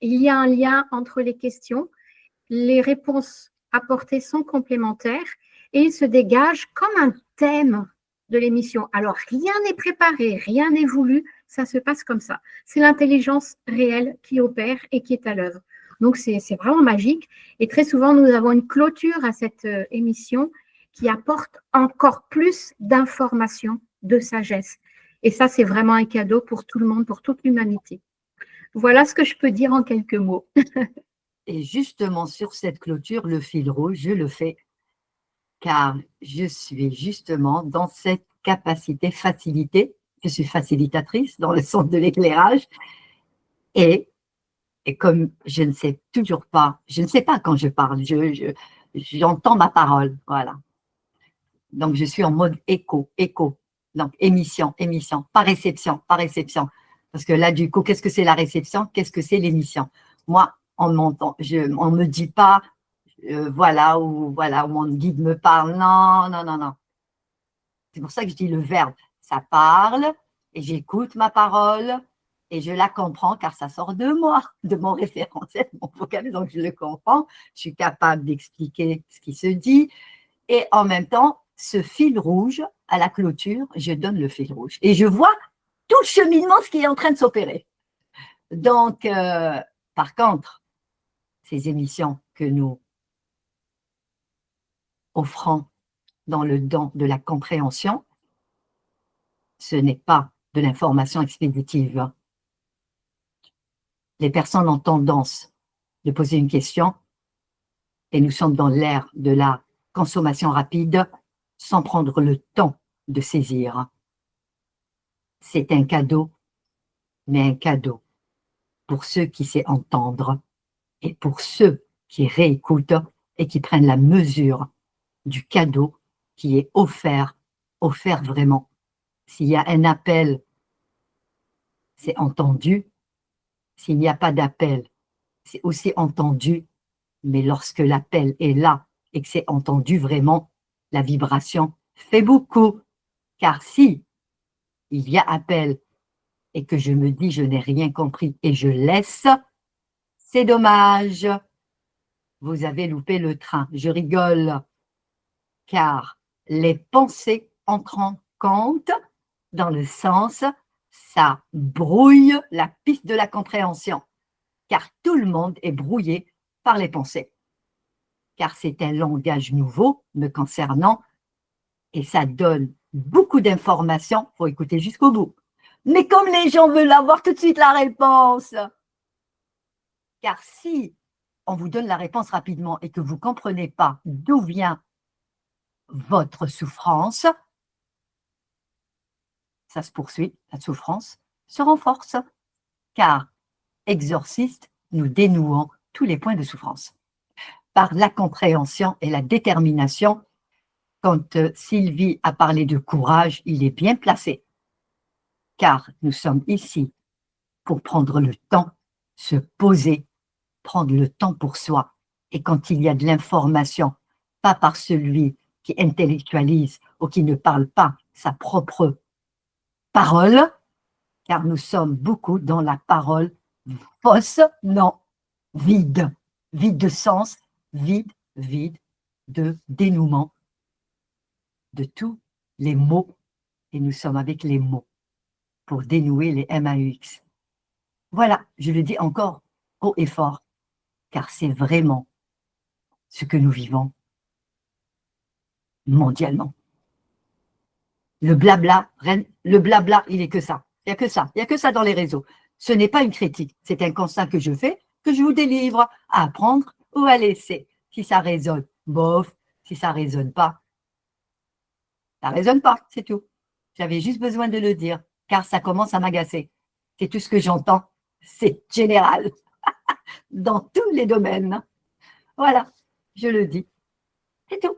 y a un lien entre les questions, les réponses apportées sont complémentaires et il se dégage comme un thème de l'émission. Alors, rien n'est préparé, rien n'est voulu, ça se passe comme ça. C'est l'intelligence réelle qui opère et qui est à l'œuvre. Donc, c'est vraiment magique. Et très souvent, nous avons une clôture à cette émission qui apporte encore plus d'informations, de sagesse. Et ça, c'est vraiment un cadeau pour tout le monde, pour toute l'humanité. Voilà ce que je peux dire en quelques mots. Et justement, sur cette clôture, le fil rouge, je le fais car je suis justement dans cette capacité facilité. Je suis facilitatrice dans le centre de l'éclairage et comme je ne sais toujours pas, je ne sais pas quand je parle, j'entends ma parole, voilà. Donc, je suis en mode écho. Donc, émission, pas réception. Parce que là, du coup, qu'est-ce que c'est la réception? Qu'est-ce que c'est l'émission? Moi, on ne me dit pas, voilà, ou mon guide me parle. Non. C'est pour ça que je dis le verbe. Ça parle et j'écoute ma parole et je la comprends car ça sort de moi, de mon référentiel, de mon vocabulaire. Donc, je le comprends. Je suis capable d'expliquer ce qui se dit. Et en même temps, ce fil rouge, à la clôture, je donne le fil rouge. Et je vois tout le cheminement, ce qui est en train de s'opérer. Donc, par contre, ces émissions que nous offrons dans le don de la compréhension, ce n'est pas de l'information expéditive. Les personnes ont tendance de poser une question et nous sommes dans l'ère de la consommation rapide sans prendre le temps de saisir. C'est un cadeau, mais un cadeau pour ceux qui savent entendre et pour ceux qui réécoutent et qui prennent la mesure du cadeau qui est offert vraiment. S'il y a un appel, c'est entendu. S'il n'y a pas d'appel, c'est aussi entendu. Mais lorsque l'appel est là et que c'est entendu vraiment, la vibration fait beaucoup. Car si il y a appel et que je me dis je n'ai rien compris et je laisse, c'est dommage. Vous avez loupé le train. Je rigole car les pensées entrent en compte dans le sens, ça brouille la piste de la compréhension, car tout le monde est brouillé par les pensées, car c'est un langage nouveau me concernant et ça donne beaucoup d'informations, il faut écouter jusqu'au bout. Mais comme les gens veulent avoir tout de suite la réponse, car si on vous donne la réponse rapidement et que vous ne comprenez pas d'où vient votre souffrance, ça se poursuit, la souffrance se renforce, car exorciste, nous dénouons tous les points de souffrance. Par la compréhension et la détermination, quand Sylvie a parlé de courage, il est bien placé, car nous sommes ici pour prendre le temps, se poser, prendre le temps pour soi. Et quand il y a de l'information, pas par celui qui intellectualise ou qui ne parle pas sa propre parole, car nous sommes beaucoup dans la parole fausse, non, vide, vide de sens, vide de dénouement de tous les mots, et nous sommes avec les mots pour dénouer les MAUX. Voilà, je le dis encore haut et fort, car c'est vraiment ce que nous vivons mondialement. Le blabla, il n'est que ça. Il n'y a que ça. Il n'y a que ça dans les réseaux. Ce n'est pas une critique, c'est un constat que je fais, que je vous délivre à apprendre ou à laisser. Si ça résonne, bof. Si ça ne résonne pas, ça ne résonne pas, c'est tout. J'avais juste besoin de le dire, car ça commence à m'agacer. C'est tout ce que j'entends, c'est général, dans tous les domaines. Voilà, je le dis, c'est tout.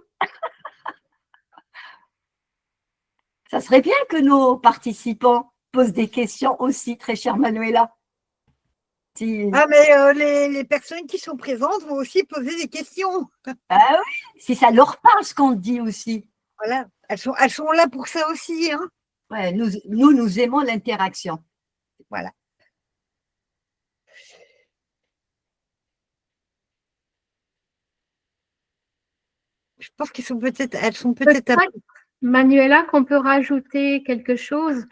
Ça serait bien que nos participants posent des questions aussi, très chère Manuela. Si... Ah, mais les personnes qui sont présentes vont aussi poser des questions. Ah oui, si ça leur parle ce qu'on dit aussi. Voilà, elles sont là pour ça aussi. Hein. Ouais, nous aimons l'interaction. Voilà. Je pense elles sont peut-être. Manuela, qu'on peut rajouter quelque chose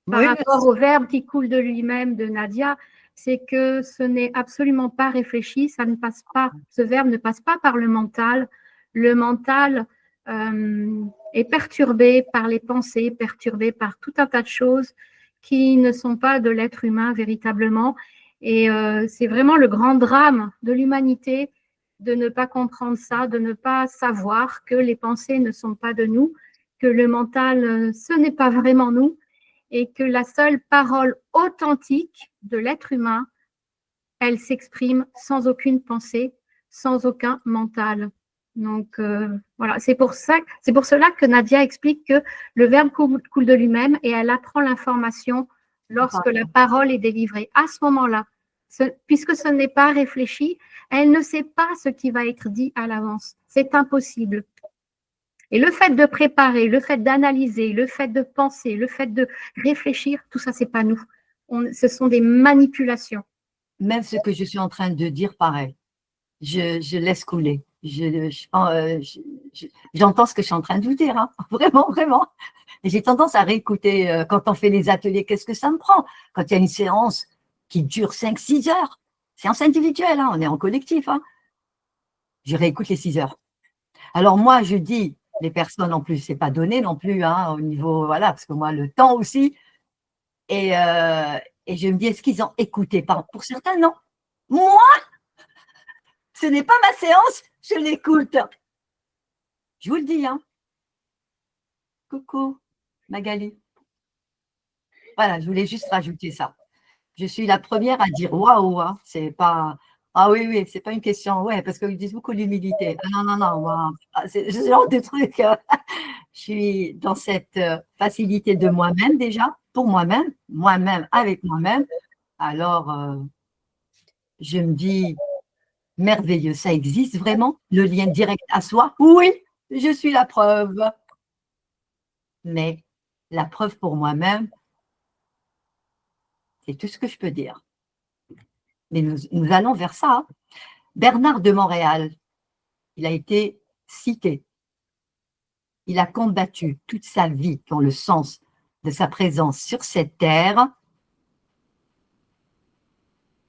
par Oui, rapport au verbe qui coule de lui-même de Nadia, c'est que ce n'est absolument pas réfléchi, ça ne passe pas, ce verbe ne passe pas par le mental. Le mental est perturbé par les pensées, perturbé par tout un tas de choses qui ne sont pas de l'être humain véritablement. Et c'est vraiment le grand drame de l'humanité de ne pas comprendre ça, de ne pas savoir que les pensées ne sont pas de nous, que le mental, ce n'est pas vraiment nous, et que la seule parole authentique de l'être humain, elle s'exprime sans aucune pensée, sans aucun mental. Donc voilà, c'est pour cela que Nadia explique que le verbe coule de lui-même et elle apprend l'information lorsque la parole est délivrée. À ce moment-là, puisque ce n'est pas réfléchi, elle ne sait pas ce qui va être dit à l'avance. C'est impossible. Et le fait de préparer, le fait d'analyser, le fait de penser, le fait de réfléchir, tout ça, c'est pas nous. Ce sont des manipulations. Même ce que je suis en train de dire, pareil. Je laisse couler. J'entends ce que je suis en train de vous dire, hein. Vraiment, vraiment. J'ai tendance à réécouter quand on fait les ateliers, qu'est-ce que ça me prend? Quand il y a une séance qui dure 5-6 heures, séance individuelle, hein, on est en collectif, hein. Je réécoute les 6 heures. Alors moi, je dis, les personnes en plus, c'est pas donné non plus, hein, au niveau, voilà, parce que moi, le temps aussi, et je me dis, est-ce qu'ils ont écouté? Pour certains, non. Moi, ce n'est pas ma séance, je l'écoute. Je vous le dis, hein. Coucou, Magali. Voilà, je voulais juste rajouter ça. Je suis la première à dire waouh, hein, c'est pas. Ah oui, oui, c'est pas une question, ouais, parce qu'ils disent beaucoup l'humilité. Ah non, non, non, moi, c'est ce genre de truc. Je suis dans cette facilité de moi-même déjà, pour moi-même, avec moi-même. Alors, je me dis, Merveilleux, ça existe vraiment, le lien direct à soi? Oui, je suis la preuve. Mais la preuve pour moi-même, c'est tout ce que je peux dire. Mais nous allons vers ça. Hein. Bernard de Montréal, il a été cité. Il a combattu toute sa vie dans le sens de sa présence sur cette terre,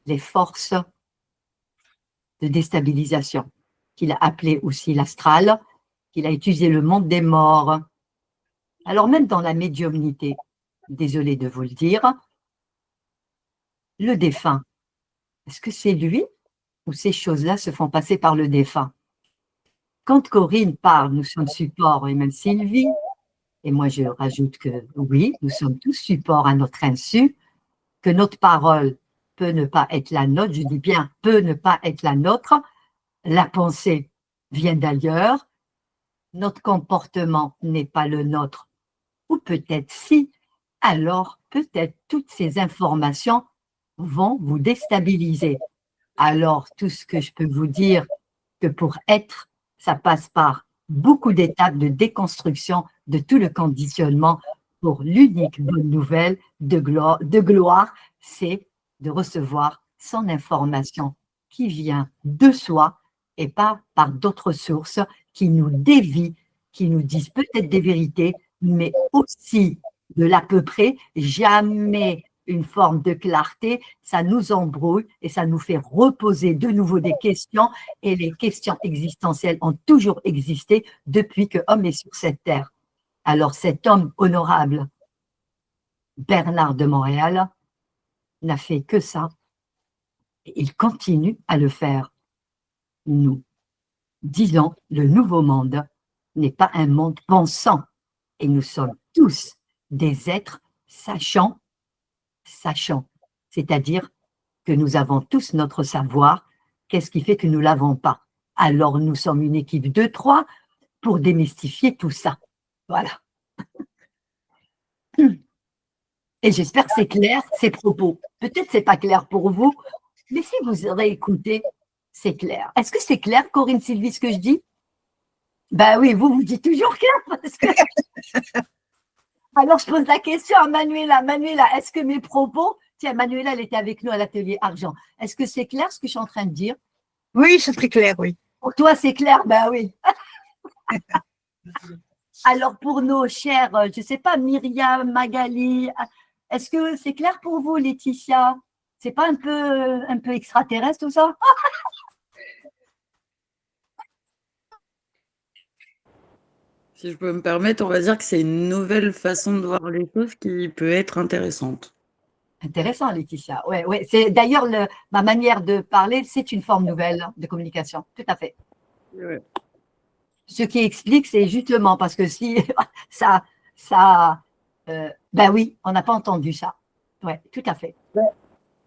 les forces de déstabilisation, qu'il a appelé aussi l'astral, qu'il a utilisé le monde des morts. Alors même dans la médiumnité, désolé de vous le dire, le défunt, est-ce que c'est lui ou ces choses-là se font passer par le défunt? Quand Corinne parle, nous sommes supports, et même Sylvie, et moi je rajoute que oui, nous sommes tous supports à notre insu, que notre parole peut ne pas être la nôtre, je dis bien peut ne pas être la nôtre, la pensée vient d'ailleurs, notre comportement n'est pas le nôtre, ou peut-être si, alors peut-être toutes ces informations vont vous déstabiliser. Alors tout ce que je peux vous dire, que pour être, ça passe par beaucoup d'étapes de déconstruction de tout le conditionnement pour l'unique bonne nouvelle de gloire, c'est de recevoir son information qui vient de soi et pas par d'autres sources qui nous dévient, qui nous disent peut-être des vérités, mais aussi de l'à peu près, jamais une forme de clarté, ça nous embrouille et ça nous fait reposer de nouveau des questions et les questions existentielles ont toujours existé depuis que l'homme est sur cette terre. Alors cet homme honorable, Bernard de Montréal, n'a fait que ça et il continue à le faire. Nous disons, le nouveau monde n'est pas un monde pensant et nous sommes tous des êtres sachants, c'est-à-dire que nous avons tous notre savoir, qu'est-ce qui fait que nous ne l'avons pas? Alors nous sommes une équipe de 3 pour démystifier tout ça. Voilà. Et j'espère que c'est clair, ces propos. Peut-être que ce n'est pas clair pour vous, mais si vous aurez écouté, c'est clair. Est-ce que c'est clair, Corinne, Sylvie, ce que je dis? Ben oui, vous dites toujours clair. Parce que... Alors, je pose la question à Manuela. Manuela, est-ce que mes propos… Tiens, Manuela, elle était avec nous à l'atelier Argent. Est-ce que c'est clair ce que je suis en train de dire? Oui, c'est très clair, oui. Pour toi, c'est clair? Ben oui. Alors, pour nos chers, je ne sais pas, Myriam, Magali, est-ce que c'est clair pour vous, Laetitia? C'est pas un peu extraterrestre tout ça? Si je peux me permettre, on va dire que c'est une nouvelle façon de voir les choses qui peut être intéressante. Intéressant, Laetitia. Oui, ouais. C'est d'ailleurs ma manière de parler, c'est une forme nouvelle de communication. Tout à fait. Ouais. Ce qui explique, c'est justement parce que si ben oui, on n'a pas entendu ça. Oui, tout à fait.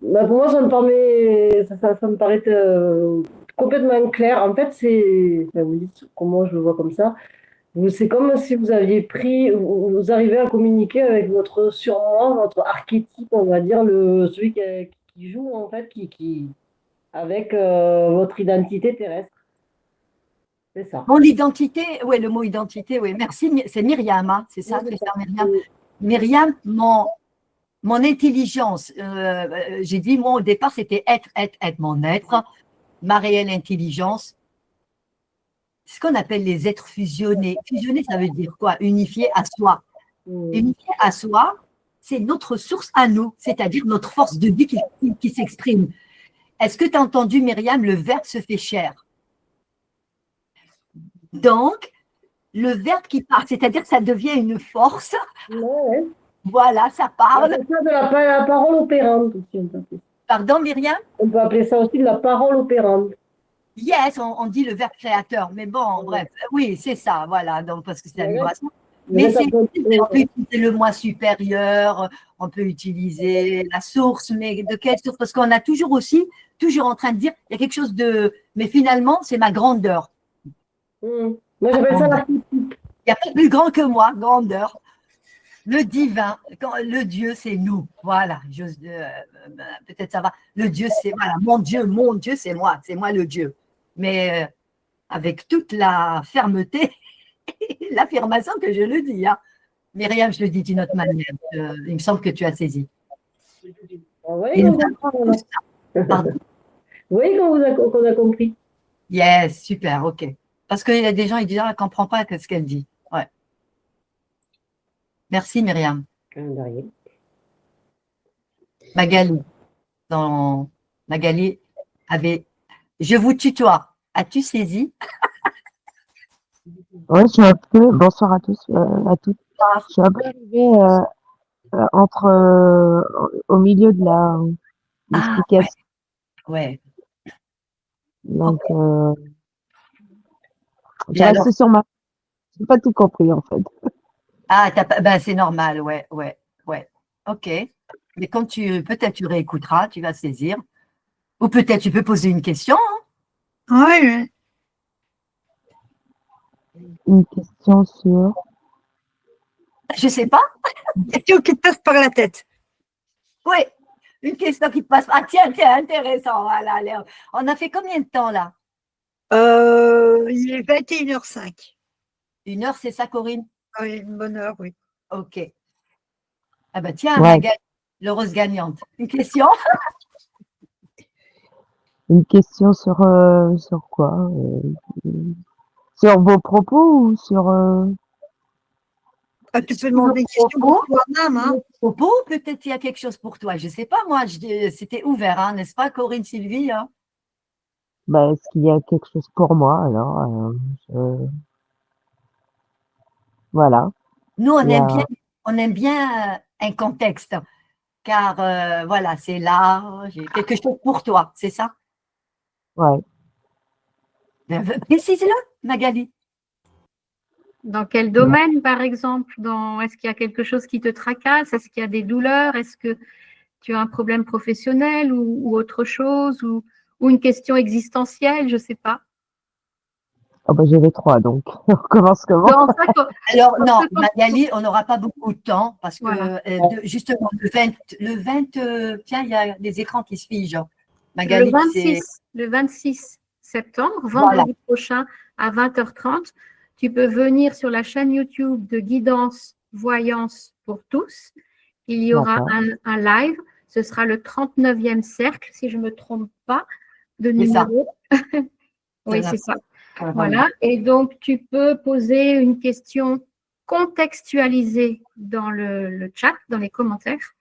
Bah pour moi, ça me paraît complètement clair. En fait, vous dites comment je le vois comme ça. C'est comme si vous aviez vous arrivez à communiquer avec votre surmoi, votre archétype, on va dire, celui qui joue, en fait, avec votre identité terrestre. C'est ça. Mon identité, oui, le mot identité, oui, merci, c'est Myriam, hein, c'est ça, c'est ça, Myriam. Myriam, mon intelligence, j'ai dit, moi, au départ, c'était être, mon être, ma réelle intelligence, ce qu'on appelle les êtres fusionnés. Fusionner, ça veut dire quoi? Unifié à soi. Unifié à soi, c'est notre source à nous, c'est-à-dire notre force de vie qui s'exprime. Est-ce que tu as entendu, Myriam, le verbe se fait chair? Donc, le verbe qui part, c'est-à-dire que ça devient une force. Ouais. Voilà, ça parle. On peut appeler ça de la parole opérante aussi. Pardon, Myriam? On peut appeler ça aussi de la parole opérante. Yes, on dit le verbe créateur, mais bon, bref, oui, c'est ça, voilà, donc parce que c'est la vibration. Mais on peut utiliser le moi supérieur, on peut utiliser la source, mais de quelle source? Parce qu'on a toujours en train de dire, il y a quelque chose de… Mais finalement, c'est ma grandeur. Moi, j'appelle ça l'archétype. Il n'y a pas plus grand que moi, grandeur. Le divin, le Dieu, c'est nous. Voilà, peut-être ça va. Le Dieu, c'est voilà, mon Dieu, c'est moi le Dieu. Mais avec toute la fermeté, l'affirmation que je le dis. Hein. Myriam, je le dis d'une autre manière. Il me semble que tu as saisi. Oui, Pardon. Oui, qu'on a compris. Yes, super, ok. Parce qu'il y a des gens, ils disent, ah, elle ne comprend pas ce qu'elle dit. Ouais. Merci, Myriam. De rien. Magali avait. Je vous tutoie. As-tu saisi? Oui, je suis un peu. Bonsoir à tous, à toutes. Je suis un peu arrivée au milieu de l'explication. Ouais. Donc, Et je alors reste sur ma. Je n'ai pas tout compris en fait. Ah, ben, c'est normal, ouais. Ok. Mais quand peut-être tu réécouteras, tu vas saisir. Ou peut-être tu peux poser une question. Hein. Oui. Une question sur. Je ne sais pas. Une question qui te passe par la tête. Oui, une question qui passe. Ah tiens, intéressant. Voilà, allez. On a fait combien de temps là? Il est 21h05. 1 heure, c'est ça, Corinne? Oui, une bonne heure, oui. Ok. Ah ben tiens, Ouais. Magali, l'heureuse gagnante. Une question? Une question sur quoi sur vos propos ou sur. Ah, tu peux demander une question pour toi-même. Hein. Propos, peut-être il y a quelque chose pour toi. Je ne sais pas, moi, c'était ouvert, hein, n'est-ce pas, Corinne, Sylvie? Hein? Bah, est-ce qu'il y a quelque chose pour moi alors Voilà. Nous, Il y a... on aime bien un contexte, car voilà, c'est là, j'ai quelque chose pour toi, c'est ça? Ouais. Précise-le, Magali. Dans quel domaine, par exemple? Est-ce qu'il y a quelque chose qui te tracasse? Est-ce qu'il y a des douleurs? Est-ce que tu as un problème professionnel ou autre chose? Ou une question existentielle? Je ne sais pas. Oh bah, j'ai les trois, donc on recommence comment? Alors, non, Magali, on n'aura pas beaucoup de temps parce que Voilà. justement, le 20 tiens, il y a des écrans qui se figent. Magali, le 26 septembre, vendredi prochain à 20h30, tu peux venir sur la chaîne YouTube de Guidance Voyance pour tous. Il y aura un live. Ce sera le 39e cercle, si je ne me trompe pas, de numéro. Oui, c'est ça. Voilà. Et donc, tu peux poser une question contextualisée dans le chat, dans les commentaires.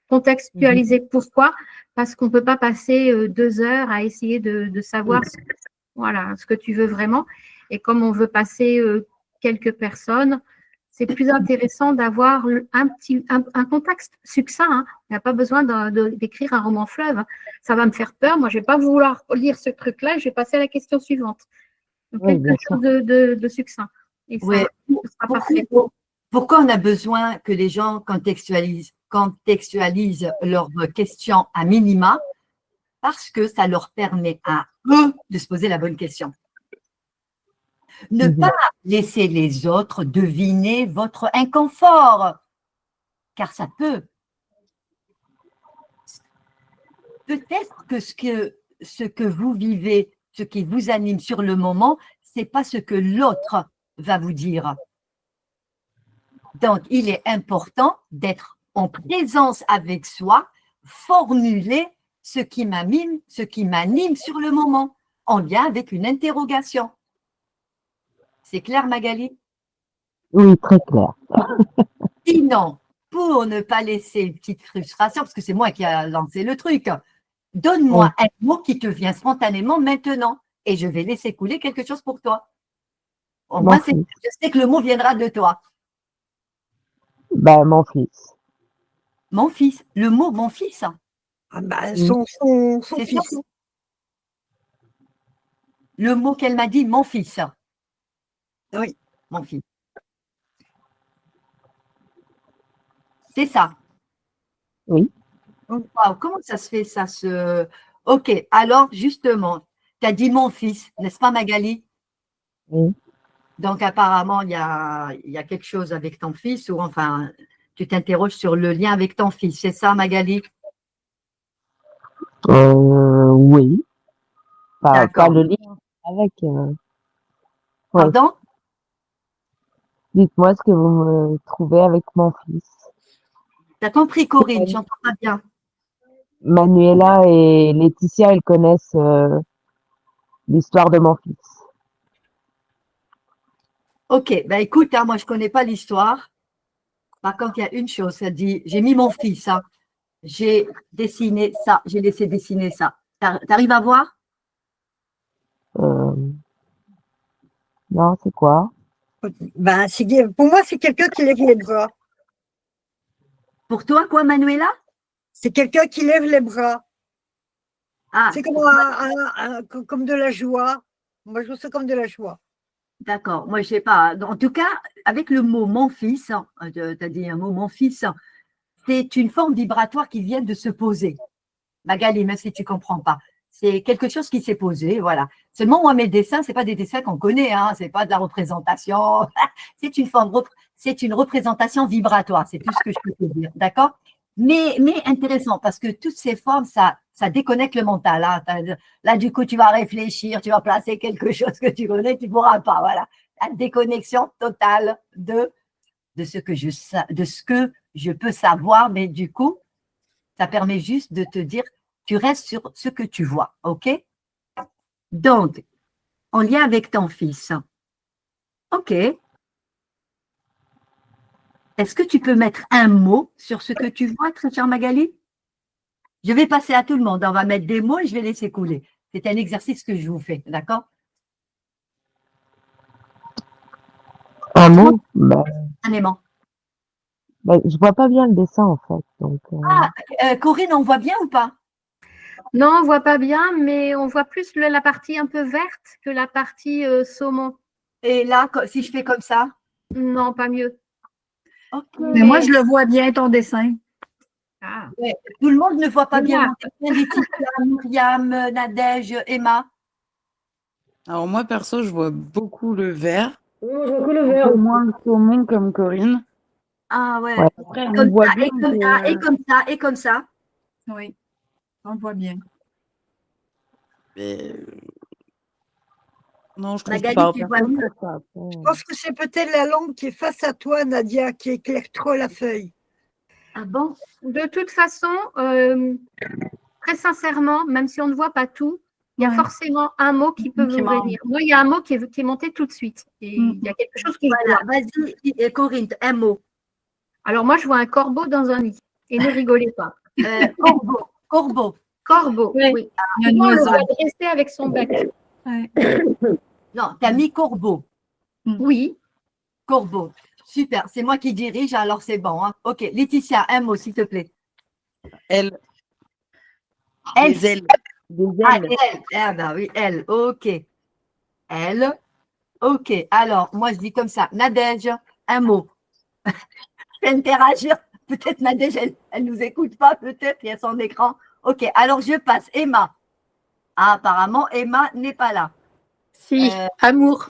Contextualiser pourquoi? Parce qu'on ne peut pas passer 2 heures à essayer de savoir ce que tu veux vraiment. Et comme on veut passer quelques personnes, c'est plus intéressant d'avoir un contexte succinct. Hein. On n'a pas besoin d'écrire un roman fleuve. Ça va me faire peur. Moi, je ne vais pas vouloir lire ce truc-là. Je vais passer à la question suivante. Donc, quelque chose de succinct. Et ça sera parfait. Pourquoi on a besoin que les gens contextualisent leurs questions à minima? Parce que ça leur permet à eux de se poser la bonne question. Ne pas laisser les autres deviner votre inconfort, car ça peut. Peut-être que ce que vous vivez, ce qui vous anime sur le moment, ce n'est pas ce que l'autre va vous dire. Donc, il est important d'être en présence avec soi, formuler ce qui m'anime sur le moment, en lien avec une interrogation. C'est clair, Magali? Oui, très clair. Sinon, pour ne pas laisser une petite frustration, parce que c'est moi qui ai lancé le truc, donne-moi un mot qui te vient spontanément maintenant et je vais laisser couler quelque chose pour toi. Au moins, je sais que le mot viendra de toi. Ben, mon fils. Mon fils. Le mot mon fils. Ah ben, son fils. Le mot qu'elle m'a dit, mon fils. Oui. Mon fils. C'est ça. Oui. Wow, comment ça se fait, ça Ok, alors justement, tu as dit mon fils, n'est-ce pas, Magali? Oui. Donc apparemment, il y a quelque chose avec ton fils, ou enfin, Tu t'interroges sur le lien avec ton fils, c'est ça, Magali? Oui. Pas D'accord. le lien avec. Ouais. Pardon? Dites-moi ce que vous me trouvez avec mon fils. T'as compris, Corinne, j'entends pas bien. Manuela et Laetitia, elles connaissent l'histoire de mon fils. Ok, ben écoute, hein, moi je connais pas l'histoire. Par contre, il y a une chose, ça dit, j'ai mis mon fils, hein. J'ai dessiné ça, j'ai laissé dessiner ça. T'arrives à voir? Euh, non, c'est quoi? Ben, pour moi, c'est quelqu'un qui lève les bras. Pour toi, quoi, Manuela? C'est quelqu'un qui lève les bras. Ah, C'est comme, comme de la joie. Moi, je vois ça comme de la joie. d'accord, moi je sais pas. En tout cas, avec le mot mon fils, tu as dit un mot mon fils, c'est une forme vibratoire qui vient de se poser. Magali, même si tu comprends pas. C'est quelque chose qui s'est posé, voilà. Seulement, moi, mes dessins, c'est pas des dessins qu'on connaît, hein, c'est pas de la représentation. C'est une représentation vibratoire, c'est tout ce que je peux te dire, d'accord? Mais intéressant, parce que toutes ces formes, ça déconnecte le mental, hein. Là, du coup, tu vas réfléchir, tu vas placer quelque chose que tu connais, tu pourras pas, voilà. La déconnexion totale de ce que je peux savoir, mais du coup, ça permet juste de te dire, tu restes sur ce que tu vois, ok? Donc, en lien avec ton fils, ok. Est-ce que tu peux mettre un mot sur ce que tu vois, très chère Magali? Je vais passer à tout le monde, on va mettre des mots et je vais laisser couler. C'est un exercice que je vous fais, d'accord? Un mot? Un aimant. Je vois pas bien le dessin en fait. Donc, Corinne, on voit bien ou pas? Non, on voit pas bien, mais on voit plus la partie un peu verte que la partie saumon. Et là, si je fais comme ça? Non, pas mieux. Ok. Mais moi, je le vois bien, ton dessin. Ah. Ouais, tout le monde ne voit pas bien Voilà. mon dessin. Laetitia, Myriam, Nadège, Emma. Alors moi, perso, je vois beaucoup le vert, Moi, je vois que le un vert. peu moins le saumon comme Corinne. Ah ouais. Ouais. Après, on Comme voit ça, bien et comme que- ça, et comme ça, et comme ça. Oui, on le voit bien. mais, non, je trouve Magali, pas. tu vois Personne mieux. voit ça. Je pense que c'est peut-être la lampe qui est face à toi, Nadia, qui éclaire trop la feuille. Ah bon? De toute façon, très sincèrement, même si on ne voit pas tout, il y a Ouais. forcément un mot qui peut Qui vous manque. venir. Moi, il y a un mot qui est monté tout de suite. Et il y a quelque chose que je Voilà, vois. vas-y, Corinne, un mot. Alors moi, je vois un corbeau dans un nid. Et ne rigolez pas. Corbeau, corbeau. Corbeau, Oui. oui. Il y a un Souvent, on le oiseau. voit dresser avec son bec. Ouais. Non, tu as mis corbeau. Oui. Corbeau. Super, c'est moi qui dirige, alors c'est bon, hein. Ok, Laetitia, un mot, s'il te plaît. Elle, Elle. des ailes. Des Ah, ailes. elle. Ah bah oui, elle. Ok. Elle. Ok. Alors, moi, je dis comme ça. Nadège, un mot. Je vais interagir. Peut-être Nadège, elle nous écoute pas, peut-être, il y a son écran. Ok, alors je passe. Emma. Ah, apparemment, Emma n'est pas là. Si, amour.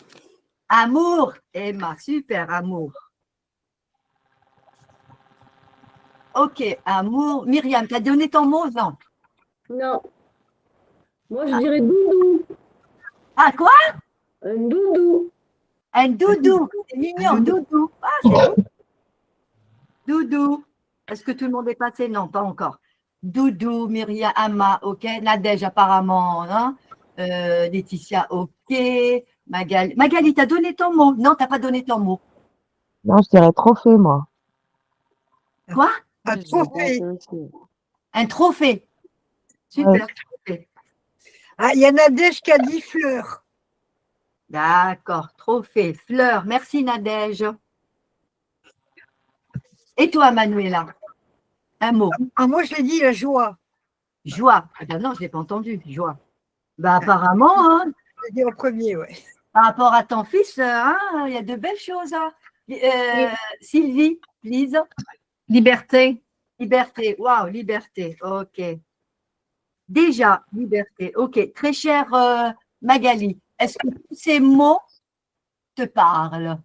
Amour. Emma, super, amour. Ok, amour. Myriam, tu as donné ton mot, non? Non. Moi, je dirais doudou. Ah, quoi? Un doudou. Un doudou. C'est mignon, doudou. Ah, c'est beau. Doudou. Est-ce que tout le monde est passé? Non, pas encore. Doudou, Myriam, Ama, ok. Nadège, apparemment, hein. Laetitia, ok. Magali, t'as donné ton mot? Non, t'as pas donné ton mot. non, je dirais trophée, moi. Quoi? Un Ouais, je trophée. pense aussi. Un trophée. Super, trophée. Ah, il y a Nadège qui a dit fleur. D'accord, trophée, fleur. Merci, Nadège. Et toi, Manuela? Un mot. Ah, moi, je l'ai dit, la joie. Joie. Ah ben non, je n'ai pas entendu. Joie. Ben, apparemment, hein, Je l'ai dit en premier, ouais. par rapport à ton fils, hein, il y a de belles choses. Hein. Sylvie, please. Liberté. Liberté. Waouh, liberté. OK. Déjà, liberté. OK. Très chère Magali, est-ce que tous ces mots te parlent?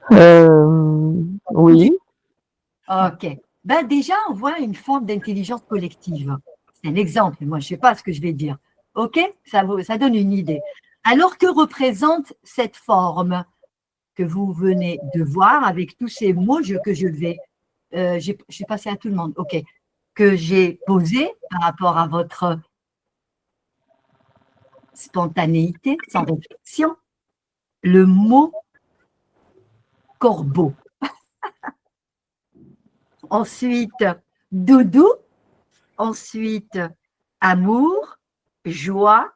Oui. Ok. Ben déjà, on voit une forme d'intelligence collective. C'est un exemple. Moi, je ne sais pas ce que je vais dire. Ok? Ça donne une idée. Alors, que représente cette forme que vous venez de voir avec tous ces mots que je vais, j'ai passé à tout le monde. Ok. Que j'ai posé par rapport à votre spontanéité, sans réflexion, le mot corbeau. Ensuite, doudou. Ensuite, amour, joie,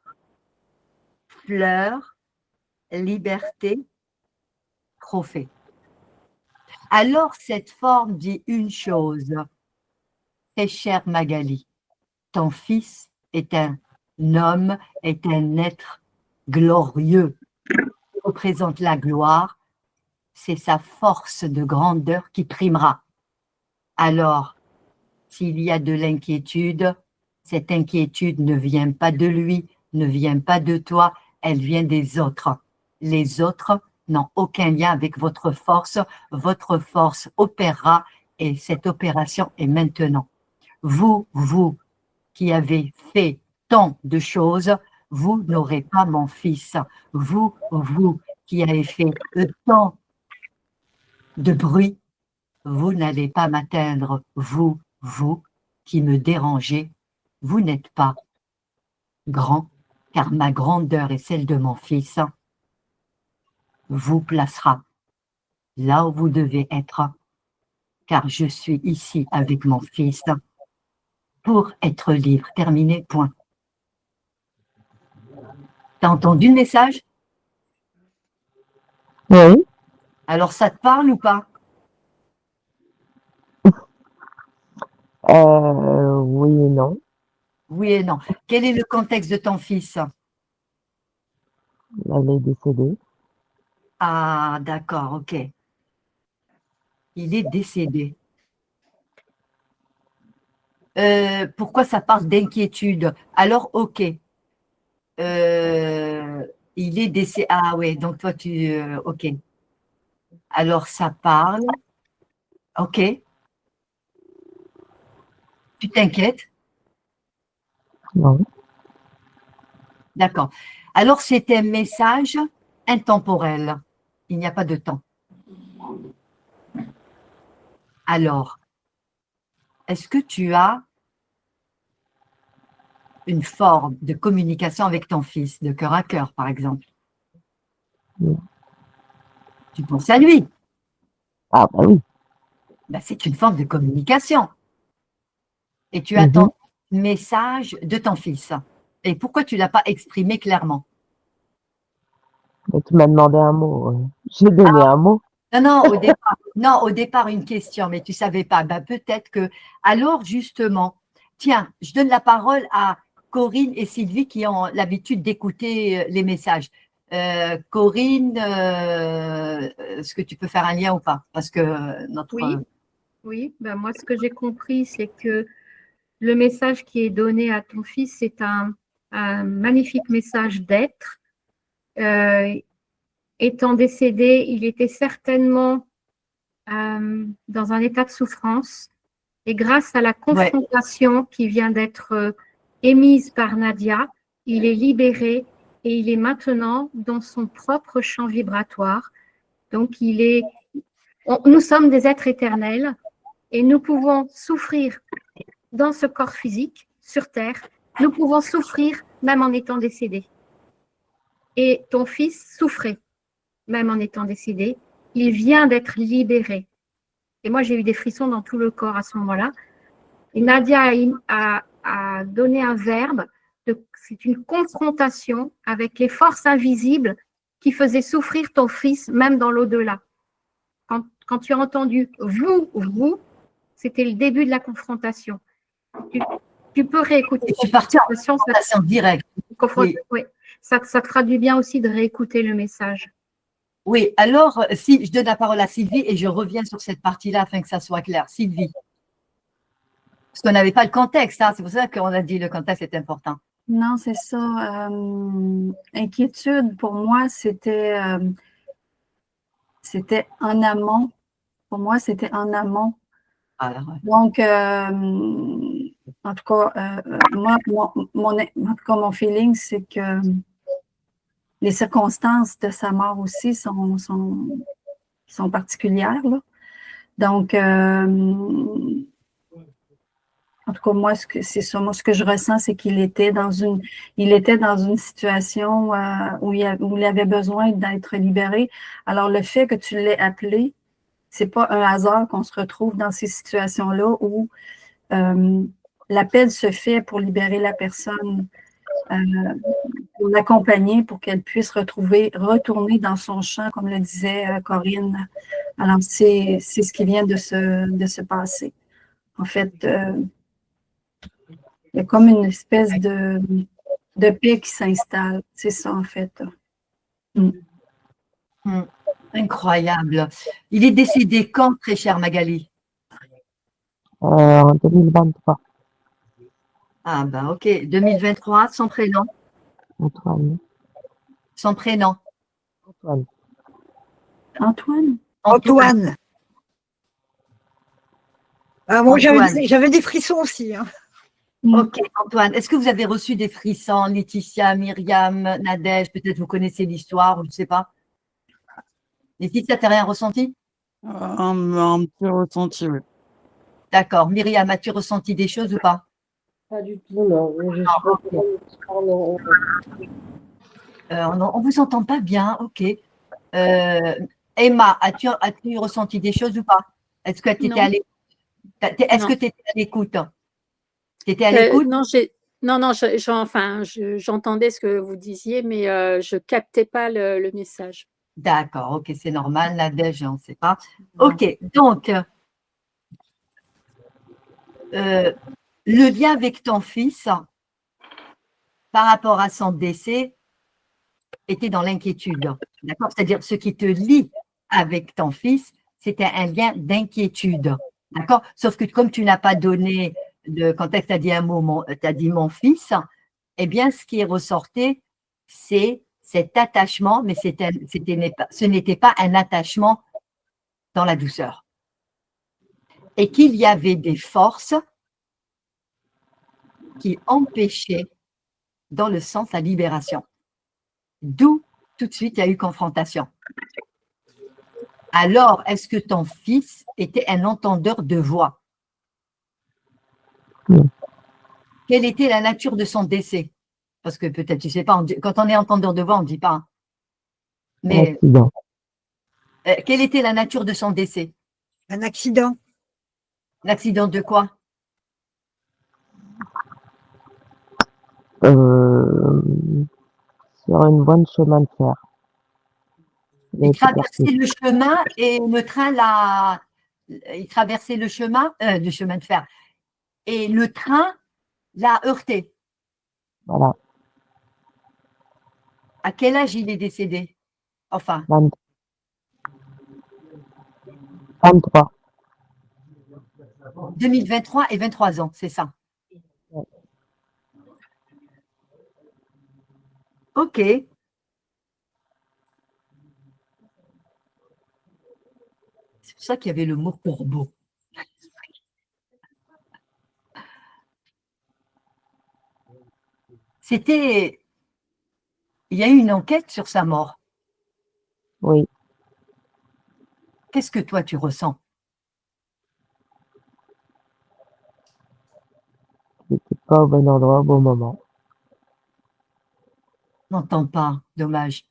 fleur, liberté, trophée. Alors, cette forme dit une chose. Très chère Magali, ton fils est un homme, est un être glorieux. Il représente la gloire. C'est sa force de grandeur qui primera. Alors, s'il y a de l'inquiétude, cette inquiétude ne vient pas de lui, ne vient pas de toi, elle vient des autres. Les autres n'ont aucun lien avec votre force opérera et cette opération est maintenant. Vous qui avez fait tant de choses, vous n'aurez pas mon fils. Vous qui avez fait tant de bruit, vous n'allez pas m'atteindre. Vous qui me dérangez, vous n'êtes pas grand, car ma grandeur et celle de mon fils vous placera là où vous devez être, car je suis ici avec mon fils pour être libre. Terminé, point. T'as entendu le message? Oui. Alors, ça te parle ou pas? Oui et non. Oui et non. Quel est le contexte de ton fils? Elle est décédée. Ah, d'accord, ok. Il est décédé. Pourquoi ça parle d'inquiétude? Alors, ok. Il est décédé. Ah ouais, donc toi, ok. Alors, ça parle. Ok. Tu t'inquiètes? Non. D'accord. Alors, c'est un message intemporel. Il n'y a pas de temps. Alors, est-ce que tu as une forme de communication avec ton fils, de cœur à cœur, par exemple? Oui. Tu penses à lui. Ah bah oui. Ben, c'est une forme de communication. Et tu Mhm. attends un message de ton fils. Et pourquoi tu ne l'as pas exprimé clairement? Mais tu m'as demandé un mot. J'ai donné un mot. Non, au départ, une question, mais tu ne savais pas. Ben, peut-être que, alors justement, tiens, je donne la parole à Corinne et Sylvie qui ont l'habitude d'écouter les messages. Corinne, est-ce que tu peux faire un lien ou pas? Parce que notre… Oui, ben moi, ce que j'ai compris, c'est que le message qui est donné à ton fils, c'est un magnifique message d'être. Étant décédé, il était certainement dans un état de souffrance. Et grâce à la confrontation qui vient d'être émise par Nadia, il est libéré et il est maintenant dans son propre champ vibratoire. Donc, nous sommes des êtres éternels et nous pouvons souffrir dans ce corps physique, sur Terre. Nous pouvons souffrir même en étant décédés. Et ton fils souffrait même en étant décédé. Il vient d'être libéré. Et moi, j'ai eu des frissons dans tout le corps à ce moment-là. Et Nadia a donné un verbe, c'est une confrontation avec les forces invisibles qui faisaient souffrir ton fils, même dans l'au-delà. Quand tu as entendu vous, c'était le début de la confrontation. Tu peux réécouter. Je suis partie en confrontation directe. Oui. Ça te fera du bien aussi de réécouter le message. Oui, alors, si je donne la parole à Sylvie et je reviens sur cette partie-là afin que ça soit clair. Sylvie. Parce qu'on n'avait pas le contexte, hein, c'est pour ça qu'on a dit le contexte est important. Non, c'est ça. Inquiétude, pour moi, c'était C'était en amont. Pour moi, c'était en amont. Voilà, ouais. Donc, en tout cas, moi, en tout cas, mon feeling, c'est que les circonstances de sa mort aussi sont particulières, là. Donc, en tout cas, moi, c'est ça. Moi, ce que je ressens, c'est qu'il était dans une situation où il avait besoin d'être libéré. Alors, le fait que tu l'aies appelé, c'est pas un hasard qu'on se retrouve dans ces situations-là où l'appel se fait pour libérer la personne, pour l'accompagner, pour qu'elle puisse retourner dans son champ, comme le disait Corinne. Alors, c'est ce qui vient de se passer. En fait, il y a comme une espèce de paix qui s'installe. C'est ça, en fait. Incroyable. Il est décédé quand, très cher Magali? En 2023, Ah ben ok, 2023, son prénom. Antoine. Son prénom. Antoine. Antoine? Antoine. Ah, moi, Antoine. j'avais des frissons aussi. Hein. Ok, Antoine. Est-ce que vous avez reçu des frissons, Laetitia, Myriam, Nadège? Peut-être vous connaissez l'histoire, je ne sais pas. Laetitia, tu n'as rien ressenti? Un petit ressenti, oui. D'accord. Myriam, as-tu ressenti des choses ou pas? Pas du tout, non. Je suis pas au courant de l'histoire, non. On ne vous entend pas bien, ok. Emma, as-tu ressenti des choses ou pas? Est-ce que tu étais Non. à l'écoute? Est-ce que Non. tu étais à l'écoute? Tu étais à l'écoute? Non, j'entendais ce que vous disiez, mais je ne captais pas le message. D'accord, ok, c'est normal, Nadège, on ne sait pas. Ok, donc, le lien avec ton fils par rapport à son décès était dans l'inquiétude. D'accord? C'est-à-dire, ce qui te lie avec ton fils, c'était un lien d'inquiétude. D'accord? Sauf que comme tu n'as pas donné de contexte, tu as dit un mot, tu as dit mon fils, eh bien, ce qui est ressorti, c'est cet attachement, mais ce n'était pas un attachement dans la douceur. Et qu'il y avait des forces qui empêchaient dans le sens la libération. D'où tout de suite il y a eu confrontation. Alors, est-ce que ton fils était un entendeur de voix? Oui. Quelle était la nature de son décès? Parce que peut-être, tu ne sais pas, quand on est entendeur de voix, on ne dit pas. Mais Accident. quelle était la nature de son décès? Un accident. L'accident de quoi? Sur une voie de chemin de fer. Il traversait le chemin et le train l'a. Il traversait le chemin de fer. Et le train l'a heurté. Voilà. À quel âge il est décédé? Enfin. 23. 2023 et 23 ans, c'est ça. Ouais. Ok. C'est pour ça qu'il y avait le mot corbeau. C'était. Il y a eu une enquête sur sa mort. Oui. Qu'est-ce que toi tu ressens? J'étais pas au bon endroit au bon moment. On n'entend pas, dommage.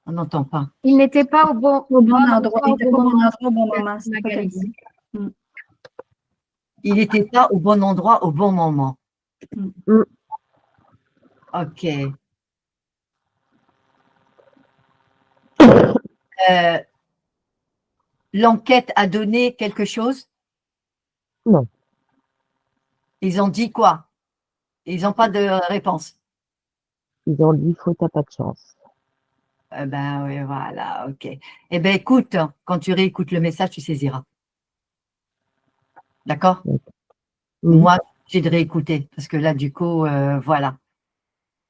On n'entend pas. Il n'était pas au bon endroit. Il n'était pas au bon endroit au bon moment. Magali. Il n'était pas au bon endroit au bon moment. Mm. Ok. L'enquête a donné quelque chose? Non. Ils ont dit quoi? Ils n'ont pas de réponse. Ils ont dit, faut, t'as pas de chance. Ben oui, voilà, ok. Eh bien, écoute, quand tu réécoutes le message, tu saisiras. D'accord? Moi, j'ai de réécouter, parce que là, du coup, voilà.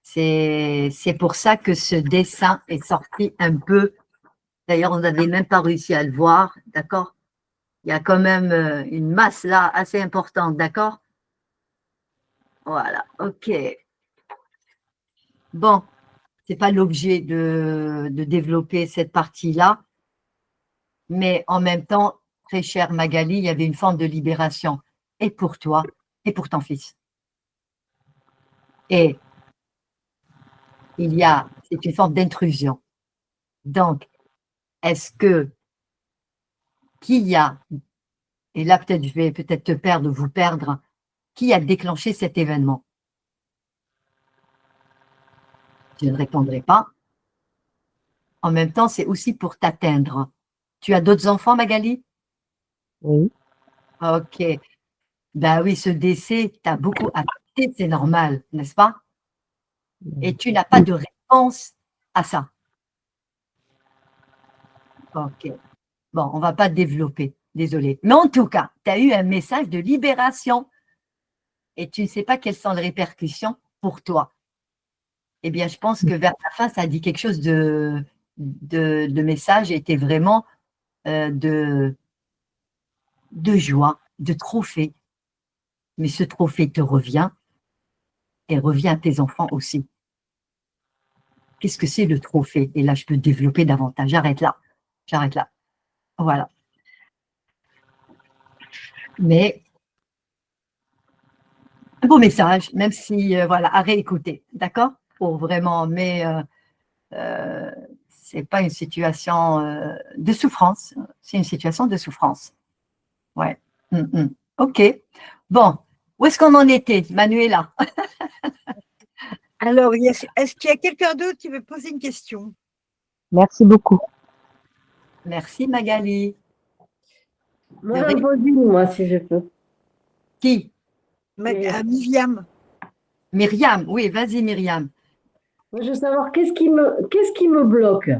C'est pour ça que ce dessin est sorti un peu D'ailleurs, on n'avait même pas réussi à le voir, d'accord? Il y a quand même une masse là assez importante, d'accord? Voilà, ok. Bon, c'est pas l'objet de développer cette partie-là, mais en même temps, très chère Magali, il y avait une forme de libération, et pour toi, et pour ton fils. Et c'est une forme d'intrusion. Donc, est-ce que, qui a, et là peut-être je vais peut-être te perdre, vous perdre, qui a déclenché cet événement? Je ne répondrai pas. En même temps, c'est aussi pour t'atteindre. Tu as d'autres enfants, Magali? Oui. Ok. Ben oui, ce décès t'a beaucoup affecté, c'est normal, n'est-ce pas? Et tu n'as pas de réponse à ça. Ok. Bon, on ne va pas développer, désolé. Mais en tout cas, tu as eu un message de libération et tu ne sais pas quelles sont les répercussions pour toi. Eh bien, je pense que vers la fin, ça a dit quelque chose de message et était vraiment de joie, de trophée. Mais ce trophée te revient et revient à tes enfants aussi. Qu'est-ce que c'est le trophée? Et là, je peux développer davantage. J'arrête là. J'arrête là. Voilà. Mais un beau message, même si, voilà, à réécouter. D'accord? Pour vraiment, mais c'est pas une situation de souffrance. C'est une situation de souffrance. Ouais. Ok. Bon. Où est-ce qu'on en était, Manuela? Alors, est-ce qu'il y a quelqu'un d'autre qui veut poser une question? Merci beaucoup. Merci, Magali. Moi, j'en pose une, moi, si je peux. Qui? Myriam. Myriam, oui, vas-y, Myriam. Moi, je veux savoir qu'est-ce qui me bloque.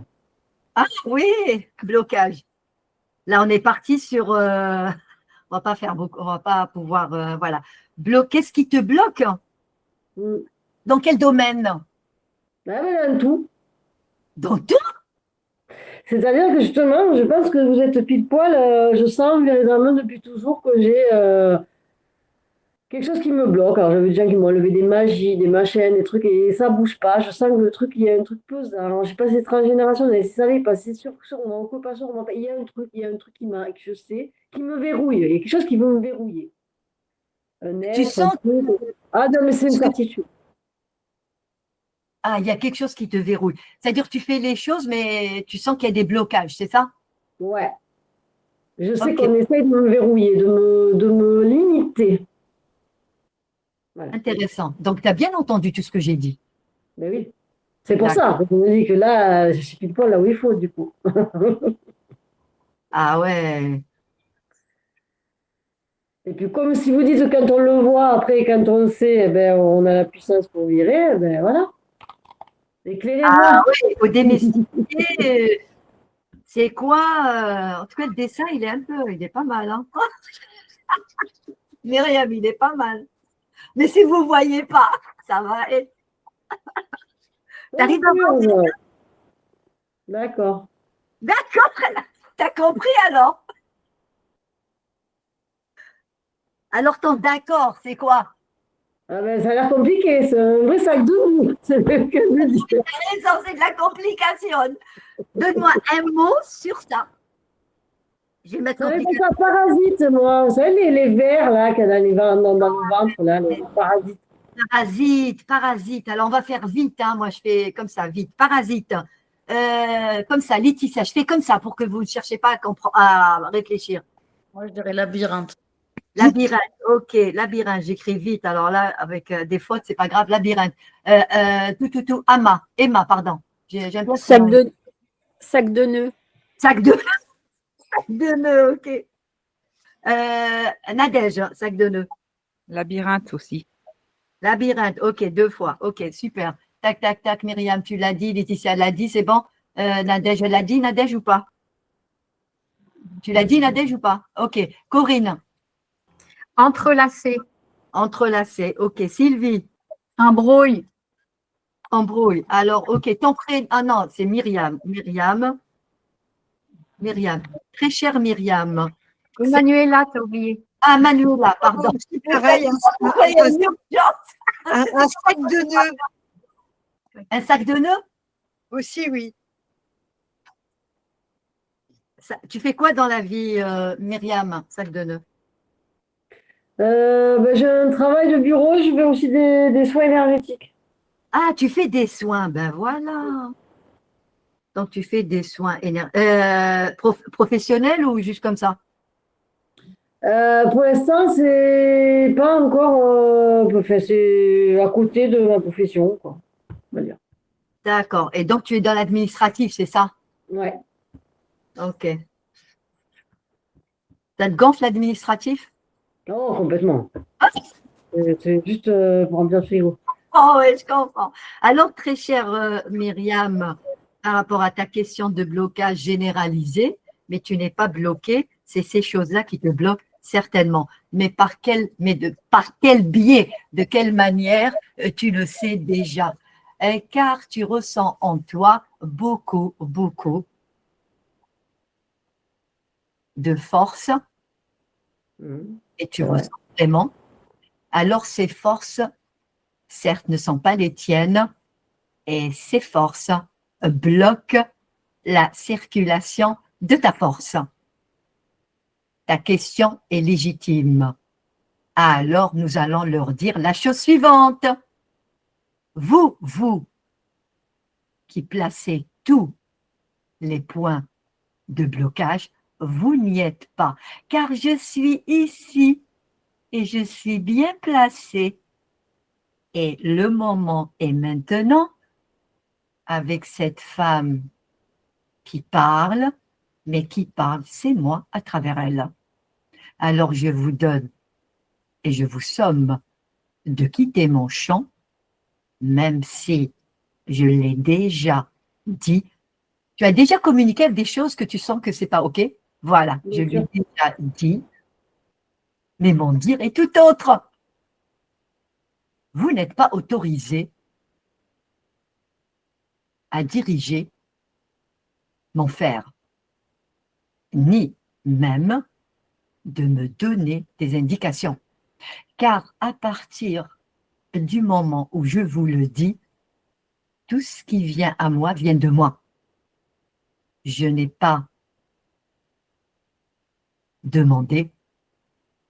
Ah oui, blocage. Là, on est parti sur. On va pas faire beaucoup, on va pas pouvoir. Voilà. Qu'est-ce qui te bloque? Dans quel domaine? Dans tout. Dans tout? C'est-à-dire que justement, je pense que vous êtes pile poil. Je sens véritablement depuis toujours que j'ai quelque chose qui me bloque. Alors, j'avais des gens qui m'ont enlevé des magies, des machins, des trucs, et ça bouge pas. Je sens que le truc, il y a un truc pesant. Alors, je sais pas si c'est transgénérationnel, si ça n'est pas, c'est sûrement, on peut pas sûrement. Il y a un truc que je sais, qui me verrouille. Il y a quelque chose qui veut me verrouiller. Un Tu être, sens. un truc. Ah non, mais c'est une certitude. Ah, il y a quelque chose qui te verrouille. C'est-à-dire que tu fais les choses, mais tu sens qu'il y a des blocages, c'est ça? Ouais. Je sais qu'on essaye de me verrouiller, de me limiter. Voilà. Intéressant. Donc, tu as bien entendu tout ce que j'ai dit. Ben oui. C'est pour ça que je me dis que là, je ne suis pas là où il faut, du coup. Ah ouais. Et puis, comme si vous dites quand on le voit, après, quand on le sait, eh ben, on a la puissance pour virer, eh ben voilà. Éclairez-moi. Ah oui, il faut démystifier. C'est quoi en tout cas, le dessin, il est pas mal. Hein. Myriam, il est pas mal. Mais si vous ne voyez pas, ça va être. T'arrives à voir? D'accord. D'accord, t'as compris alors? Alors ton d'accord, c'est quoi? Ah ben, ça a l'air compliqué, c'est un vrai sac de boue. C'est le cas de dire. C'est de la complication. Donne-moi un mot sur ça. Je vais mettre ça parasite, moi. Vous savez, les vers, là, qu'il y a dans le ventre, là, les parasites. Parasite. Alors, on va faire vite. Hein. Moi, je fais comme ça, vite. Parasite. Comme ça, Laetitia, je fais comme ça pour que vous ne cherchiez pas à réfléchir. Moi, je dirais labyrinthe. Labyrinthe, ok. Labyrinthe, j'écris vite. Alors là, avec des fautes, c'est pas grave. Labyrinthe. Emma, pardon. Sac de nœuds. Sac de nœuds, ok. Nadège, sac de nœuds. Labyrinthe aussi. Labyrinthe, ok, 2 fois. Ok, super. Tac, tac, tac, Myriam, tu l'as dit, Laetitia l'a dit, c'est bon. Nadège l'a dit, Nadège ou pas? Tu l'as dit, Nadège ou pas? Ok. Corinne. Entrelacé. Entrelacé, ok. Sylvie. Embrouille. Embrouille. Alors, ok, ton prénom. Ah non, c'est Myriam. Myriam. Myriam. Très chère Myriam. Manuela, t'as oublié. Ah, Manuela, pardon. C'est pareil, Il y a une urgence. un sac de nœuds Un sac de nœuds? aussi, oui. Tu fais quoi dans la vie, Myriam, sac de nœuds? J'ai un travail de bureau, je fais aussi des soins énergétiques. Ah, tu fais des soins, ben voilà. Donc, tu fais des soins professionnels ou juste comme ça? Pour l'instant, c'est pas encore. Enfin, c'est à côté de ma profession, quoi. On va dire. D'accord. Et donc, tu es dans l'administratif, c'est ça? Ouais. Ok. Ça te gonfle l'administratif? Non, complètement. C'est juste pour remplir le frigo. Oh, oui, je comprends. Alors, très chère Myriam, par rapport à ta question de blocage généralisé, mais tu n'es pas bloqué, c'est ces choses-là qui te bloquent certainement. Mais par quel biais, de quelle manière, tu le sais déjà. Car tu ressens en toi beaucoup, beaucoup de force et tu ressens vraiment. Alors, ces forces, certes, ne sont pas les tiennes et ces forces bloquent la circulation de ta force. Ta question est légitime. Alors, nous allons leur dire la chose suivante. Vous qui placez tous les points de blocage, vous n'y êtes pas, car je suis ici et je suis bien placée. Et le moment est maintenant avec cette femme qui parle, mais qui parle, c'est moi à travers elle. Alors je vous donne et je vous somme de quitter mon champ, même si je l'ai déjà dit. Tu as déjà communiqué avec des choses que tu sens que c'est pas OK? Voilà, je lui ai déjà dit, mais mon dire est tout autre. Vous n'êtes pas autorisé à diriger mon faire, ni même de me donner des indications. Car à partir du moment où je vous le dis, tout ce qui vient à moi vient de moi. Je n'ai pas demandé,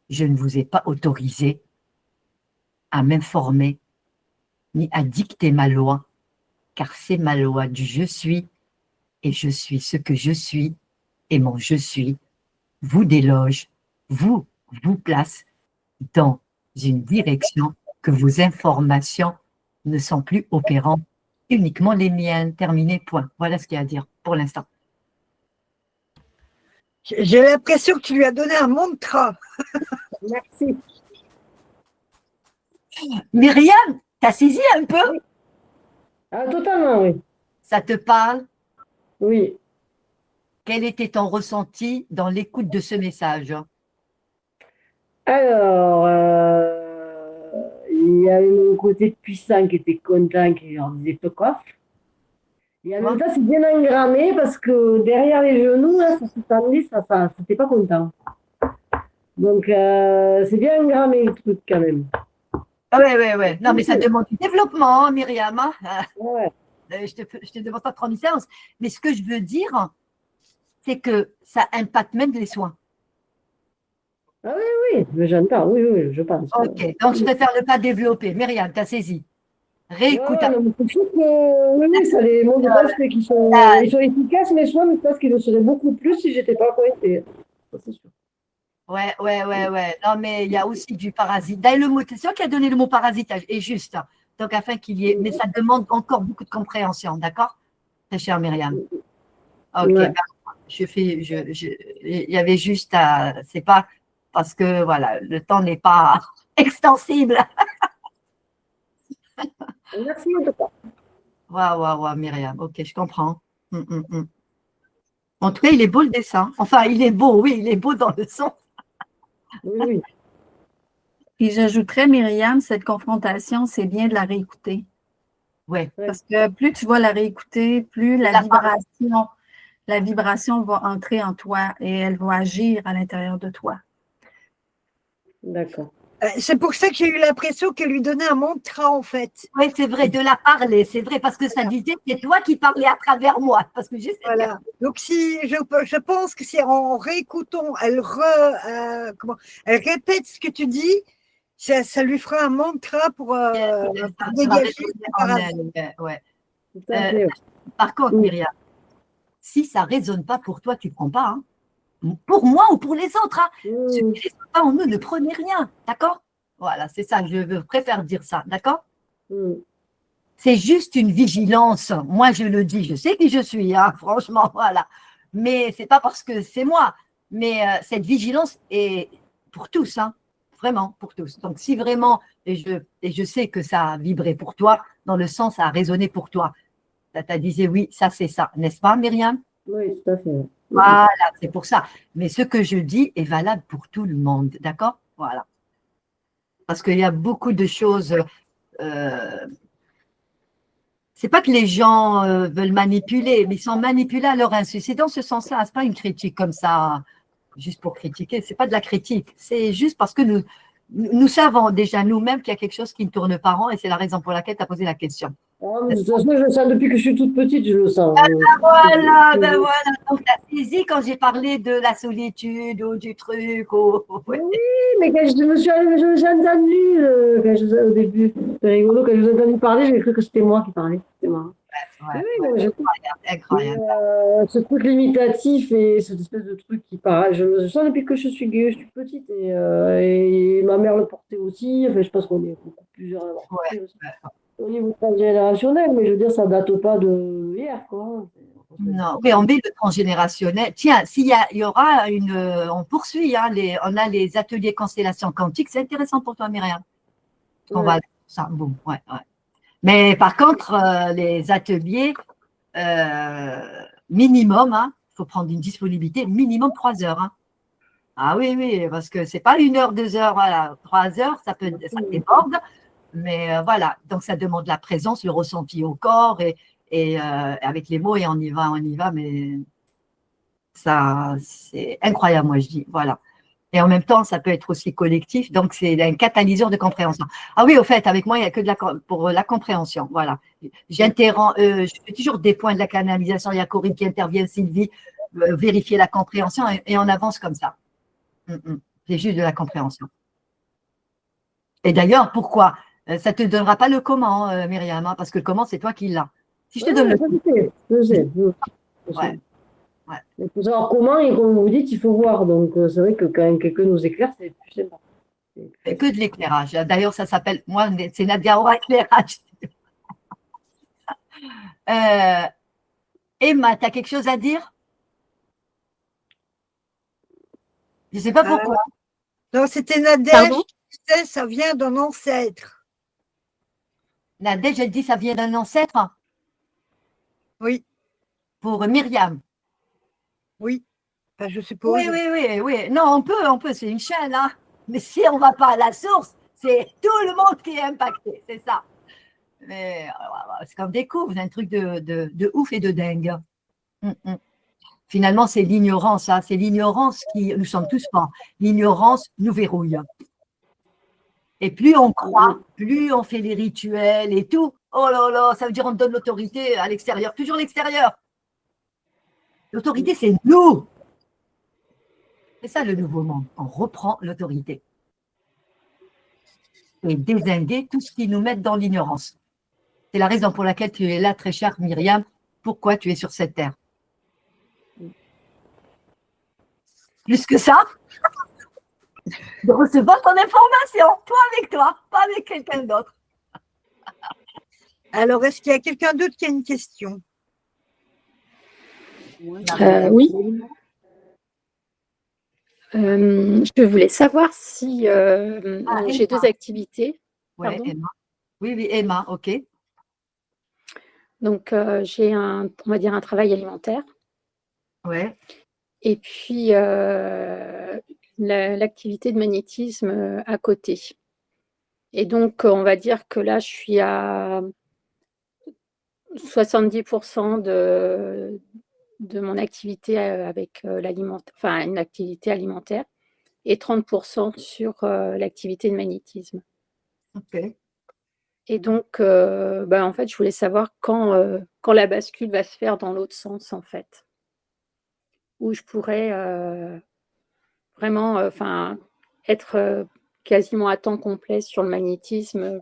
je ne vous ai pas autorisé à m'informer ni à dicter ma loi, car c'est ma loi du je suis, et je suis ce que je suis, et mon je suis vous déloge, vous place dans une direction que vos informations ne sont plus opérantes, uniquement les miennes, terminé, point. Voilà ce qu'il y a à dire pour l'instant. J'ai l'impression que tu lui as donné un mantra. Merci. Myriam, t'as saisi un peu? Oui. Ah, totalement, oui. Ça te parle? Oui. Quel était ton ressenti dans l'écoute de ce message? Alors, il y avait mon côté puissant qui était content, qui leur disait fuck off. Et en même temps, c'est bien engrammé parce que derrière les genoux, là, ça s'étendait, ça c'était pas content. Donc, c'est bien engrammé le truc quand même. Ouais. Non, mais ça demande du développement, Myriam. Ouais. Je te demande pas de prendre une séance. Mais ce que je veux dire, c'est que ça impacte même les soins. Ah oui, mais j'entends, oui, je pense. Ok, donc je préfère ne pas développer. Myriam, tu as saisi. Réécoute. Ouais, non, c'est sûr que oui, ça les montre qu'ils sont, ils sont efficaces, mais soins, mais je pense qu'ils le seraient beaucoup plus si j'étais pas coincée. C'est sûr. Ouais. Non, mais il y a aussi du parasite. D'ailleurs, le mot, c'est sûr qui a donné le mot parasitage, est juste. Donc, afin qu'il y ait. Mais ça demande encore beaucoup de compréhension, d'accord? Très chère Myriam. Ok, Ouais. il y avait juste à. C'est pas parce que, voilà, le temps n'est pas extensible. Merci en tout cas. Waouh, Myriam. Ok, je comprends. En tout cas, il est beau le dessin. Enfin, il est beau, oui, il est beau dans le son. Oui. Et j'ajouterais, Myriam, cette confrontation, c'est bien de la réécouter. Ouais. Parce que plus tu vas la réécouter, plus la vibration la vibration va entrer en toi et elle va agir à l'intérieur de toi. D'accord. C'est pour ça que j'ai eu l'impression qu'elle lui donnait un mantra, en fait. Oui, c'est vrai, de la parler, c'est vrai, parce que ça disait, c'est toi qui parlais à travers moi. Parce que j'essaie de- Voilà. Donc, si je pense que si en réécoutant, elle répète ce que tu dis, ça lui fera un mantra pour ça va dégager. résonner en elle. Ouais. Tout à fait. Par contre, Oui. Myriam, si ça ne résonne pas pour toi, tu ne prends pas. Hein. Pour moi ou pour les autres. Hein. Ce qui ne résonne pas en nous, ne prenez rien. D'accord? Voilà, c'est ça, je préfère dire ça. D'accord? C'est juste une vigilance. Moi, je le dis, je sais qui je suis, hein, franchement, voilà. Mais ce n'est pas parce que c'est moi. Mais cette vigilance est pour tous, hein, vraiment pour tous. Donc, si vraiment, et je sais que ça a vibré pour toi, dans le sens, ça a résonné pour toi, ça t'a dit oui, ça c'est ça, n'est-ce pas, Myriam? Oui, tout à fait. Voilà, c'est pour ça. Mais ce que je dis est valable pour tout le monde, d'accord? Voilà. Parce qu'il y a beaucoup de choses. C'est pas que les gens veulent manipuler, mais ils sont manipulés à leur insu. C'est dans ce sens-là, c'est pas une critique comme ça, juste pour critiquer. C'est pas de la critique. C'est juste parce que nous savons déjà nous-mêmes qu'il y a quelque chose qui ne tourne pas rond et c'est la raison pour laquelle tu as posé la question. De toute façon, je le sens depuis que je suis toute petite, je le sens. Voilà, ben voilà. Donc, tu as saisi quand j'ai parlé de la solitude ou du truc. Oui, mais quand je me suis entendu au début, c'est rigolo, quand je vous ai entendu parler, j'ai cru que c'était moi qui parlais. C'était marrant. Incroyable. Ce truc limitatif et cette espèce de truc qui part. Je sens depuis que je suis petite et ma mère le portait aussi. Enfin, je pense qu'on est beaucoup plusieurs à l'avoir porté aussi. Au niveau transgénérationnel, mais je veux dire, ça date pas de hier, quoi. Non, oui, on met le transgénérationnel. Tiens, il y aura on poursuit, hein, on a les ateliers constellation quantique. C'est intéressant pour toi, Myriam. On va ça, bon, ouais. Mais par contre, les ateliers minimum, il faut prendre une disponibilité minimum 3 heures. Hein. Ah oui, parce que c'est pas 1 heure, 2 heures, voilà, 3 heures, ça déborde. Mais voilà, donc ça demande la présence, le ressenti au corps et avec les mots et on y va, mais ça, c'est incroyable, moi je dis, voilà. Et en même temps, ça peut être aussi collectif, donc c'est un catalyseur de compréhension. Ah oui, au fait, avec moi, il n'y a que pour la compréhension, voilà. Je fais toujours des points de la canalisation, il y a Corinne qui intervient, Sylvie, vérifier la compréhension et on avance comme ça. C'est juste de la compréhension. Et d'ailleurs, pourquoi? Ça ne te donnera pas le comment, Myriam, parce que le comment, c'est toi qui l'as. Si je te donne le je sais. Il faut savoir comment, et comme vous dites, il faut voir. Donc, c'est vrai que quand quelqu'un nous éclaire, c'est plus sympa. Que de l'éclairage. D'ailleurs, ça s'appelle, moi, c'est Nadia Aura éclairage. Emma, tu as quelque chose à dire? Je ne sais pas pourquoi. Non, c'était Nadège. Tu sais, ça vient d'un ancêtre. Nadège, elle dit ça vient d'un ancêtre? Oui. Pour Myriam? Oui. Enfin, je suppose. Oui. Non, on peut, c'est une chaîne. Hein. Mais si on ne va pas à la source, c'est tout le monde qui est impacté, c'est ça. Mais c'est qu'on découvre un truc de ouf et de dingue. Finalement, c'est l'ignorance, hein. C'est l'ignorance qui, nous sommes tous morts. L'ignorance nous verrouille. Et plus on croit, plus on fait les rituels et tout. Oh là là, ça veut dire on donne l'autorité à l'extérieur, toujours l'extérieur. L'autorité, c'est nous. C'est ça le nouveau monde. On reprend l'autorité. Et dézinguer tout ce qui nous met dans l'ignorance. C'est la raison pour laquelle tu es là, très chère Myriam. Pourquoi tu es sur cette terre? Plus que ça, de recevoir ton information, toi avec toi, pas avec quelqu'un d'autre. Alors, est-ce qu'il y a quelqu'un d'autre qui a une question? Oui. Je voulais savoir si j'ai 2 activités. Ouais, Emma. Oui, Emma, ok. Donc, j'ai on va dire un travail alimentaire. Ouais. Et puis, l'activité de magnétisme à côté. Et donc, on va dire que là, je suis à 70% de mon activité avec enfin, une activité alimentaire et 30% sur l'activité de magnétisme. Ok. Et donc, en fait, je voulais savoir quand la bascule va se faire dans l'autre sens, en fait, où je pourrais vraiment être quasiment à temps complet sur le magnétisme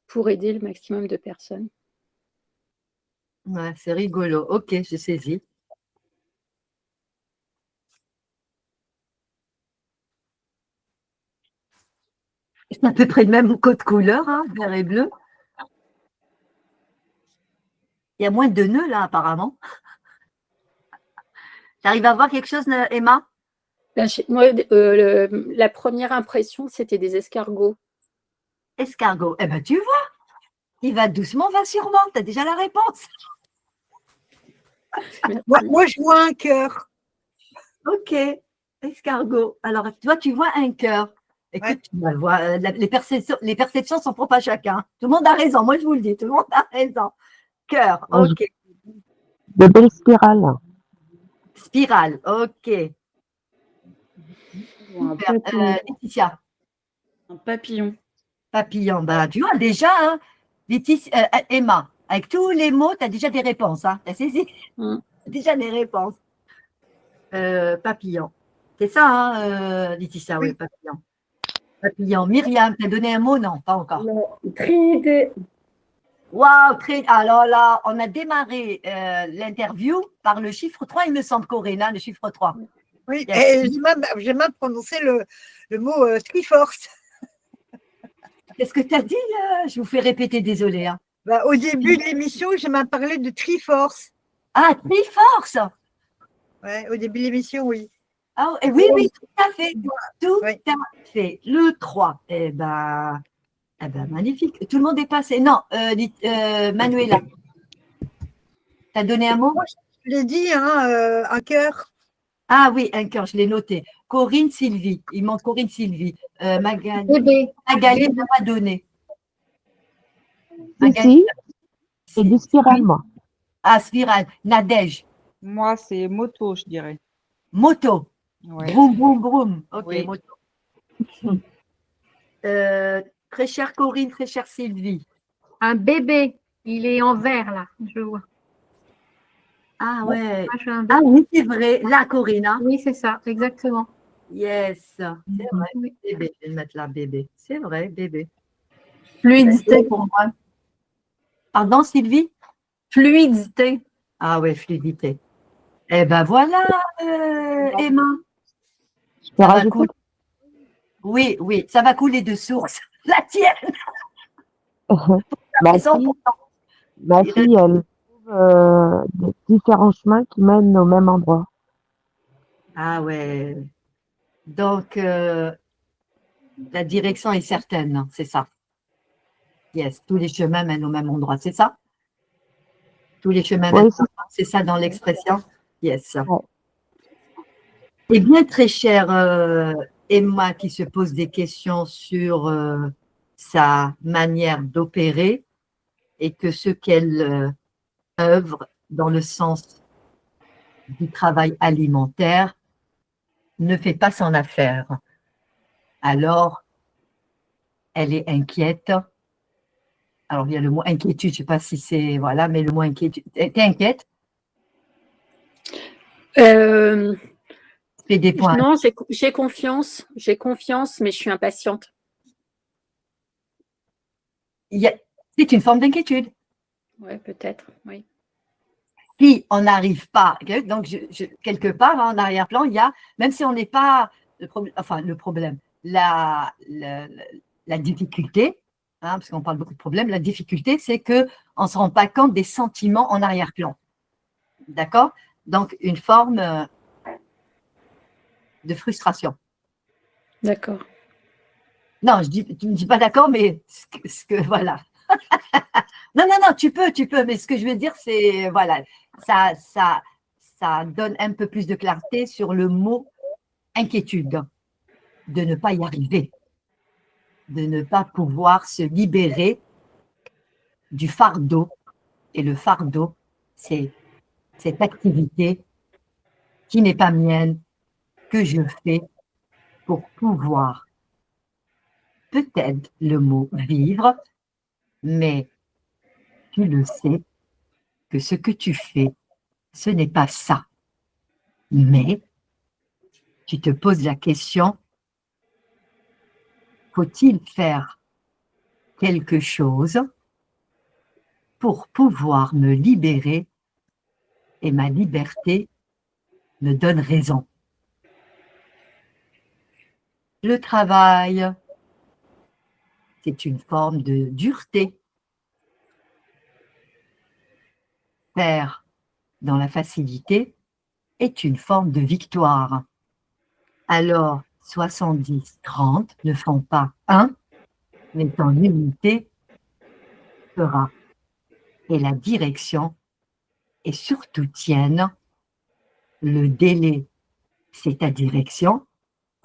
pour aider le maximum de personnes. Ouais, c'est rigolo. Ok, j'ai saisi. C'est à peu près le même code couleur, hein, vert et bleu. Il y a moins de nœuds là, apparemment. Tu arrives à voir quelque chose, Emma? Moi, la première impression, c'était des escargots. Escargot. Eh ben, tu vois, il va doucement, va sûrement. Tu as déjà la réponse. Moi, je vois un cœur. Ok, escargot. Alors, toi, tu vois un cœur. Écoute, Ouais. tu vas le voir, les perceptions sont propres à chacun. Tout le monde a raison. Moi, je vous le dis, tout le monde a raison. Cœur, Moi, ok. de belles spirales. Spirale, ok. Un Super. papillon. Laetitia, Un papillon. papillon. Bah, tu vois, déjà, hein, Emma, avec tous les mots, tu as déjà des réponses. Hein. Tu as saisi? Mm. Déjà des réponses. Papillon. C'est ça, hein, Laetitia, oui, Oui. papillon. Papillon. Myriam, tu as donné un mot? Non, pas encore. Non, Trinité. Waouh, alors là, on a démarré l'interview par le chiffre 3, il me semble, Corinne, hein, le chiffre 3. Oui, Yes. et j'ai même prononcé le mot Triforce. Qu'est-ce que tu as dit? Je vous fais répéter, désolé. Hein. Bah, au début de l'émission, j'ai même parlé de Triforce. Ah, Triforce! Ouais, au début de l'émission, oui. Ah, oui, oui, tout à fait. Tout Oui. à fait. Le 3. Eh ben, magnifique. Tout le monde est passé. Non, Manuela, tu as donné un mot? Moi, je l'ai dit, hein, un cœur. Ah oui, un cœur, je l'ai noté. Corinne Sylvie. Il manque Corinne Sylvie. Magali Bébé. n'a pas donné. Si, Magali, c'est des spirales, moi. Ah, spirale. Nadège. Moi, c'est moto, je dirais. Moto. Ouais. Broum, broum, broum. Ok, Oui. moto. Très chère Corinne, très chère Sylvie. Un bébé. Il est en vert, là, je vois. Ah ouais. Moi, je veux un bébé. Ah oui, c'est vrai. La Corinne. Hein. Oui, c'est ça, exactement. Yes. C'est vrai. Oui. Bébé. Je vais le mettre là, bébé. C'est vrai, bébé. Fluidité pour moi. Pardon, Sylvie? Fluidité. Ah ouais, fluidité. Eh ben voilà, Emma. Je peux Ça va rajouter? couler. Oui, oui, ça va couler de source. La tienne. Ma Ils sont fille, contents. ma fille, elle trouve des différents chemins qui mènent au même endroit. Ah ouais. Donc, la direction est certaine, hein, c'est ça. Yes, tous les chemins mènent au même endroit, c'est ça? Tous les chemins Oui, mènent, c'est c'est ça dans l'expression? Yes. Ouais. Eh bien, très chère Emma qui se pose des questions sur sa manière d'opérer et que ce qu'elle œuvre dans le sens du travail alimentaire ne fait pas son affaire. Alors, elle est inquiète. Alors, il y a le mot inquiétude, je ne sais pas si c'est, voilà, mais le mot inquiétude. T'es inquiète? Fais des points. Non, j'ai confiance, mais je suis impatiente. C'est une forme d'inquiétude. Ouais, peut-être, oui. Si on n'arrive pas, donc quelque part en arrière-plan, il y a, même si on n'est pas le problème, la difficulté, hein, parce qu'on parle beaucoup de problèmes, la difficulté, c'est qu'on ne se rend pas compte des sentiments en arrière-plan. D'accord? Donc, une forme de frustration. D'accord. Non, tu ne dis pas d'accord, mais voilà. Non, tu peux, mais ce que je veux dire, c'est, voilà, ça donne un peu plus de clarté sur le mot inquiétude, de ne pas y arriver, de ne pas pouvoir se libérer du fardeau. Et le fardeau, c'est cette activité qui n'est pas mienne, que je fais pour pouvoir peut-être le mot vivre, mais tu le sais que ce que tu fais, ce n'est pas ça. Mais tu te poses la question, faut-il faire quelque chose pour pouvoir me libérer et ma liberté me donne raison. Le travail, c'est une forme de dureté. Faire dans la facilité est une forme de victoire. Alors, 70-30 ne font pas 1, mais en l'unité fera. Et la direction, et surtout tienne, le délai, c'est ta direction.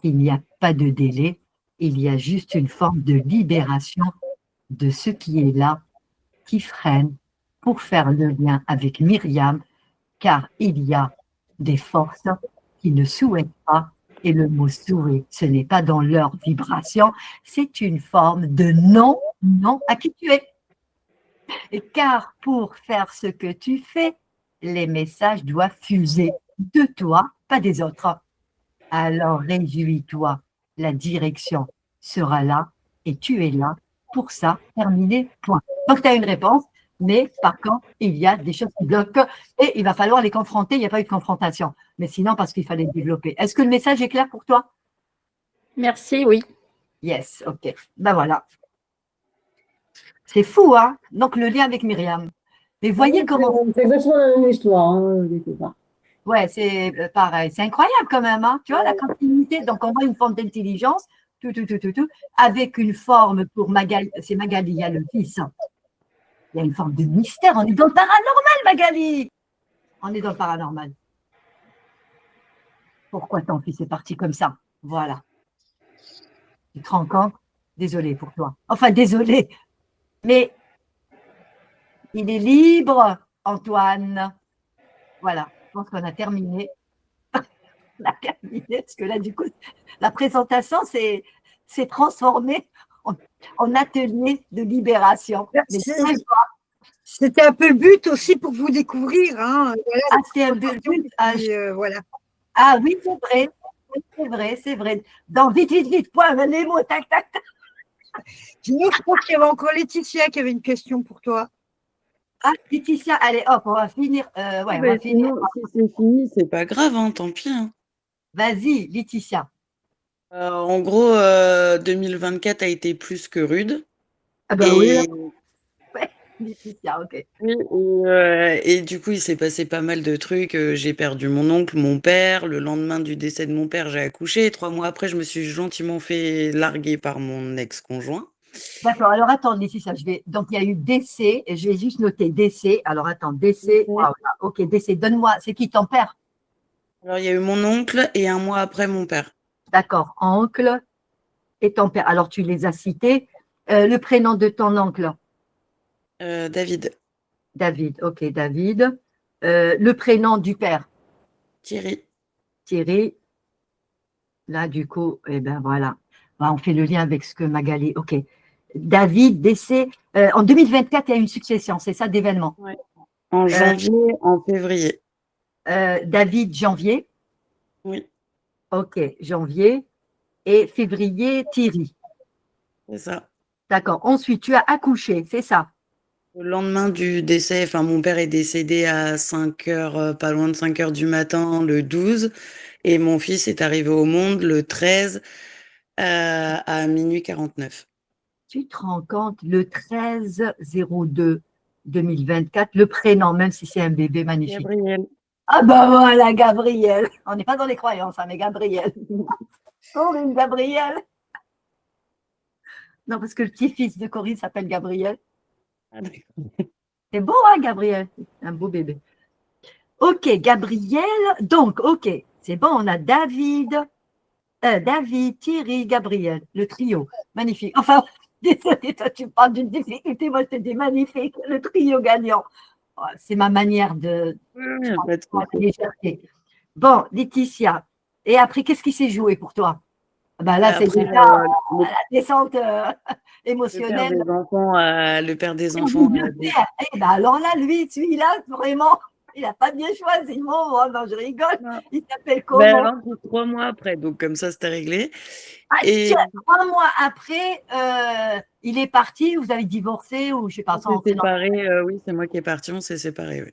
Il n'y a pas de délai, il y a juste une forme de libération de ce qui est là, qui freine pour faire le lien avec Myriam, car il y a des forces qui ne souhaitent pas, et le mot souhait, ce n'est pas dans leur vibration, c'est une forme de non à qui tu es. Et car pour faire ce que tu fais, les messages doivent fuser de toi, pas des autres. Alors réjouis-toi, la direction sera là et tu es là pour ça, terminé, point. Donc tu as une réponse, mais par contre, il y a des choses qui bloquent et il va falloir les confronter, il n'y a pas eu de confrontation, mais sinon parce qu'il fallait développer. Est-ce que le message est clair pour toi? Merci, oui. Yes, ok. Ben voilà. C'est fou, hein? Donc le lien avec Myriam. Mais voyez comment… C'est exactement la même histoire, hein, quelque part. Ouais, c'est pareil. C'est incroyable quand même, hein. Tu vois, la continuité. Donc, on voit une forme d'intelligence, avec une forme pour Magali. C'est Magali, il y a le fils. Il y a une forme de mystère. On est dans le paranormal, Magali. On est dans le paranormal. Pourquoi ton fils est parti comme ça? Voilà. Tu te rends compte? Désolée pour toi. Enfin, désolée. Mais il est libre, Antoine. Voilà. Je pense qu'on a terminé. On a terminé, parce que là, du coup, la présentation s'est transformée en atelier de libération. C'était un peu le but aussi pour vous découvrir. Hein. Voilà, c'est un peu le but. Voilà. Ah oui, c'est vrai. Dans vite, point, les mots, tac. Sinon, je crois qu'il y avait encore Laetitia qui avait une question pour toi. Ah, Laetitia, allez, hop, on va finir. On va finir. Si c'est fini, c'est pas grave, hein, tant pis. Hein. Vas-y, Laetitia. En gros, 2024 a été plus que rude. Ah bah oui. Ouais, Laetitia, ok. Et du coup, il s'est passé pas mal de trucs. J'ai perdu mon oncle, mon père. Le lendemain du décès de mon père, j'ai accouché. 3 mois après, je me suis gentiment fait larguer par mon ex-conjoint. D'accord, alors attends, Laetitia, donc il y a eu décès, et je vais juste noter décès. Alors attends, décès, wow, ok, décès, donne-moi, c'est qui ton père? Alors il y a eu mon oncle et 1 mois après mon père. D'accord, oncle et ton père. Alors tu les as cités. Le prénom de ton oncle? David. David, ok, David. Le prénom du père? Thierry. Thierry. Là, du coup, eh ben voilà. On fait le lien avec ce que Magali, ok. David, décès. En 2024, il y a une succession, c'est ça, d'événements. Ouais. En janvier, en février. David, janvier. Oui. Ok, janvier. Et février, Thierry. C'est ça. D'accord. Ensuite, tu as accouché, c'est ça? Le lendemain du décès, enfin, mon père est décédé à 5 heures, pas loin de 5 heures du matin, le 12. Et mon fils est arrivé au monde le 13 à minuit 49. Tu te rends compte, le 13/02/2024, le prénom, même si c'est un bébé magnifique. Gabriel. Ah ben voilà, Gabriel. On n'est pas dans les croyances, hein, mais Gabriel. Corinne, Gabriel. Non, parce que le petit-fils de Corinne s'appelle Gabriel. Ah, c'est beau, hein, Gabriel? Un beau bébé. Ok, Gabriel. Donc, ok, c'est bon, on a David, Thierry, Gabriel, le trio. Magnifique. Enfin, désolé, toi, tu parles d'une difficulté, moi, je te dis magnifique, le trio gagnant. c'est ma manière de Oui, pas de la souci. légèreté. Bon, Laetitia, et après, qu'est-ce qui s'est joué pour toi? Ben là, Bah, c'est après, déjà la descente le père émotionnelle. des enfants, le père des enfants, Eh ben alors là, lui, celui-là, vraiment, il n'a pas bien choisi. Oh, non, je rigole. non. Il s'appelle Ben comment? non, c'est 3 mois après, donc comme ça, c'était réglé. Ah, Et tiens, 3 mois après, il est parti, vous avez divorcé ou je sais pas, on sans s'est rentrer dans. séparés, oui, c'est moi qui est parti, on s'est séparés, oui.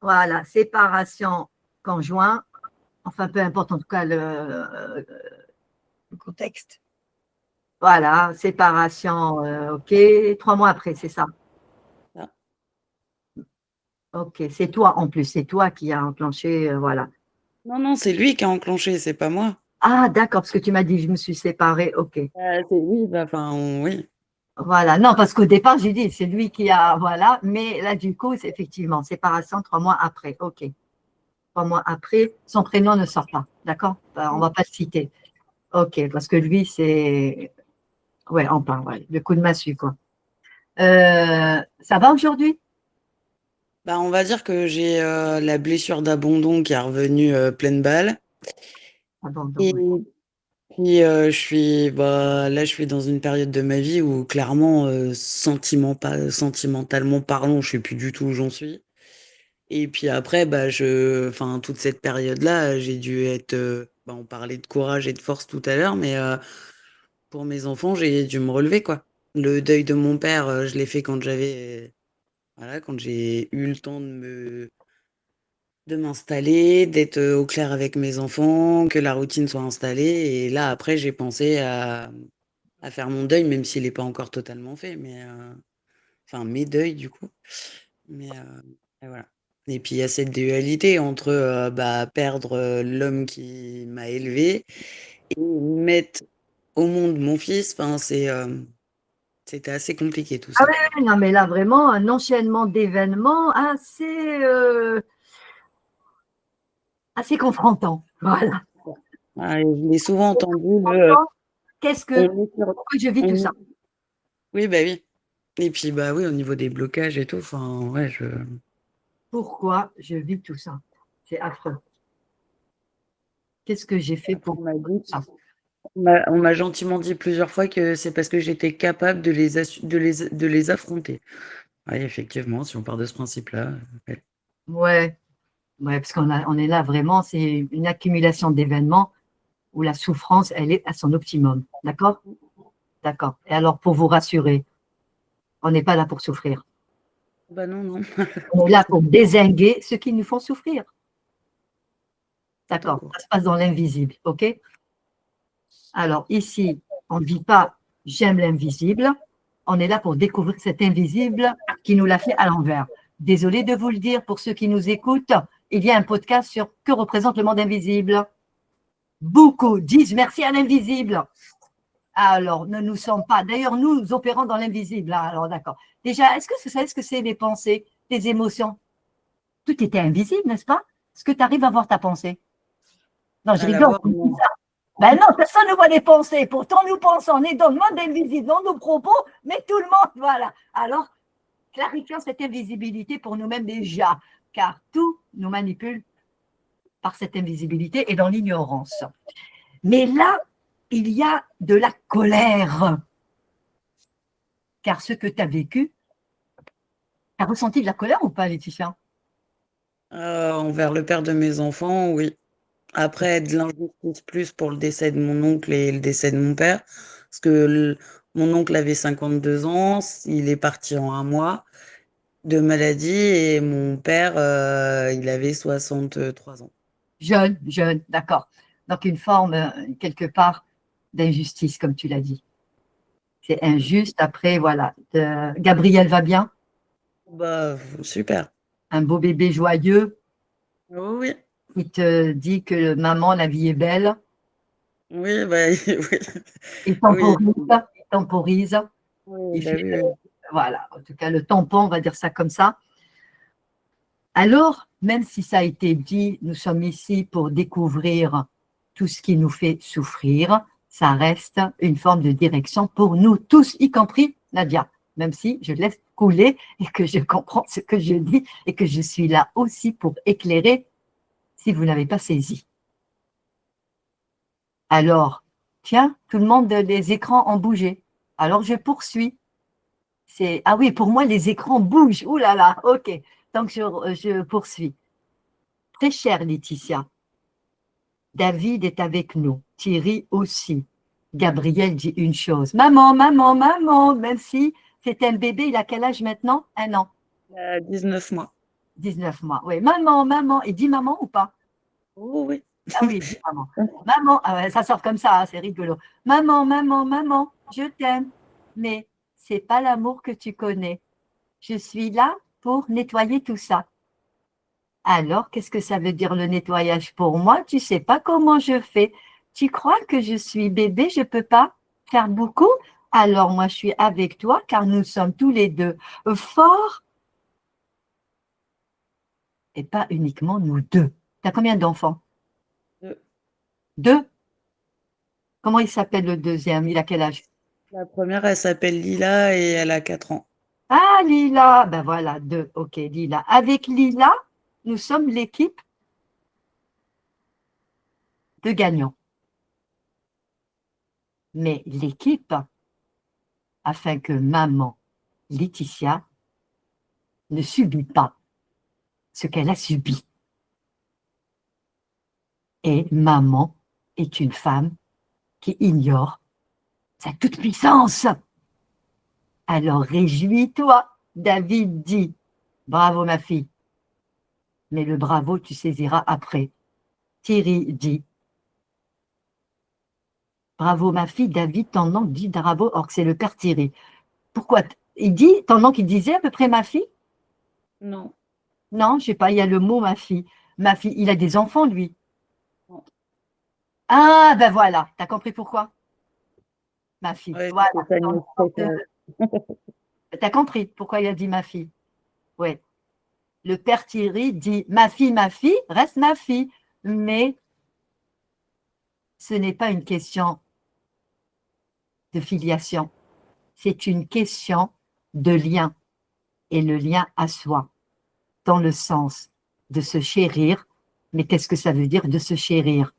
Voilà, séparation conjoint, enfin peu importe en tout cas Le contexte. voilà, séparation, ok, 3 mois après, c'est ça. Ah. Ok, c'est toi en plus, c'est toi qui as enclenché, voilà. Non, c'est lui qui a enclenché, c'est pas moi. Ah, d'accord, parce que tu m'as dit je me suis séparée, ok. C'est lui, bah, enfin, oui. Voilà, non, parce qu'au départ, j'ai dit c'est lui qui a, voilà, mais là du coup, c'est effectivement, séparation 3 mois après, ok. 3 mois après, son prénom ne sort pas, d'accord? On ne va pas le citer. Ok, parce que lui, c'est. Ouais, on parle, ouais, le coup de massue, quoi. Ça va aujourd'hui? Bah, on va dire que j'ai la blessure d'abandon qui est revenue pleine balle. Ah bon, donc, Et ouais. puis, là, je suis dans une période de ma vie où clairement, sentimentalement parlant, je sais plus du tout où j'en suis. Et puis après, enfin, toute cette période-là, j'ai dû être, on parlait de courage et de force tout à l'heure, mais pour mes enfants, j'ai dû me relever, quoi. Le deuil de mon père, je l'ai fait voilà, quand j'ai eu le temps de m'installer, d'être au clair avec mes enfants, que la routine soit installée. Et là, après, j'ai pensé à faire mon deuil, même s'il n'est pas encore totalement fait, mais enfin, mes deuils, du coup. Mais et voilà. Et puis, il y a cette dualité entre perdre l'homme qui m'a élevé et mettre au monde mon fils. Enfin, c'était assez compliqué tout Ah ça. ouais, non, mais là, vraiment, un enchaînement d'événements assez confrontant. Voilà. Ah, et je l'ai souvent entendu, Qu'est-ce que, on est sur- pourquoi je vis tout ça? on- oui, bah oui. Et puis, bah oui, au niveau des blocages et tout, enfin, ouais, Pourquoi je vis tout ça? C'est affreux. Qu'est-ce que j'ai fait on pour m'a dit, ça? on m'a gentiment dit plusieurs fois que c'est parce que j'étais capable de les affronter. Oui, effectivement, si on part de ce principe-là. Ouais. Ouais, ouais, parce on est là vraiment, c'est une accumulation d'événements où la souffrance, elle est à son optimum. D'accord? D'accord. Et alors, pour vous rassurer, on n'est pas là pour souffrir. Bah non, non. On est là pour dézinguer ceux qui nous font souffrir. Tout en D'accord. cours. Ça se passe dans l'invisible. OK? Alors, ici, on ne dit pas j'aime l'invisible. On est là pour découvrir cet invisible qui nous l'a fait à l'envers. Désolée de vous le dire pour ceux qui nous écoutent. Il y a un podcast sur que représente le monde invisible. Beaucoup disent merci à l'invisible. Alors, ne nous sommes pas. D'ailleurs, nous opérons dans l'invisible. Alors, d'accord. Déjà, est-ce que vous savez ce que c'est les pensées, les émotions? Tout était invisible, n'est-ce pas? Est-ce que tu arrives à voir ta pensée? Non, je À la rigole. voir, non. Ben non, personne ne voit les pensées. Pourtant, nous pensons. On est dans le monde invisible, dans nos propos, mais tout le monde, voilà. Alors, clarifions cette invisibilité pour nous-mêmes déjà, car tout nous manipule par cette invisibilité et dans l'ignorance. Mais là, il y a de la colère. Car ce que tu as vécu, tu as ressenti de la colère ou pas, Laetitia? Envers le père de mes enfants, oui. Après, de l'injustice plus pour le décès de mon oncle et le décès de mon père. Parce que mon oncle avait 52 ans, il est parti en un mois de maladie et mon père, il avait 63 ans. Jeune, d'accord. Donc une forme, quelque part, d'injustice, comme tu l'as dit. C'est injuste. Après, voilà. Gabriel va bien? Bah, super. Un beau bébé joyeux Oh oui, qui te dit que maman, la vie est belle. oui, bah, oui. Il Oui, temporise, il temporise. oui, Il bah fait, oui, oui. voilà, en tout cas, le tampon, on va dire ça comme ça. Alors, même si ça a été dit, nous sommes ici pour découvrir tout ce qui nous fait souffrir, ça reste une forme de direction pour nous tous, y compris Nadia. même si je laisse couler et que je comprends ce que je dis et que je suis là aussi pour éclairer si vous n'avez pas saisi. Alors, tiens, tout le monde, les écrans ont bougé. Alors, je poursuis. Ah oui, pour moi, les écrans bougent. Ouh là là, ok. Donc, je poursuis. Très chère Laetitia, David est avec nous, Thierry aussi. Gabriel dit une chose. Maman, maman, maman, même si c'est un bébé, il a quel âge maintenant? 1 an. 19 mois. 19 mois, oui. Maman, maman. Il dit maman ou pas? Oh oui. Ah oui, il dit maman. Maman, ah ouais, ça sort comme ça, hein, c'est rigolo. Maman, maman, maman, je t'aime. Mais c'est pas l'amour que tu connais. Je suis là pour nettoyer tout ça. Alors, qu'est-ce que ça veut dire le nettoyage pour moi? Tu sais pas comment je fais. Tu crois que je suis bébé, je peux pas faire beaucoup? Alors, moi, je suis avec toi car nous sommes tous les deux forts et pas uniquement nous deux. Tu as combien d'enfants? 2. 2? Comment il s'appelle le deuxième? Il a quel âge? La première, elle s'appelle Lila et elle a 4 ans. Ah, Lila, ben voilà, 2, ok, Lila. Avec Lila, nous sommes l'équipe de gagnants. Mais l'équipe, afin que maman, Laetitia, ne subit pas ce qu'elle a subi. Et maman est une femme qui ignore sa toute-puissance. Alors réjouis-toi, David dit. Bravo ma fille. Mais le bravo, tu saisiras après. Thierry dit. Bravo ma fille, David, ton nom dit bravo, or que c'est le père Thierry. Pourquoi? Il dit, ton nom qu'il disait à peu près ma fille? Non. Non, je sais pas, il y a le mot ma fille. Ma fille, il a des enfants, lui. Non. Ah, ben voilà, t'as compris pourquoi? Ma fille, Ouais, voilà. c'est ça, une T'as compris pourquoi il a dit ma fille? Oui. Le père Thierry dit ma fille, reste ma fille. Mais ce n'est pas une question de filiation. C'est une question de lien. Et le lien à soi, dans le sens de se chérir. Mais qu'est-ce que ça veut dire de se chérir?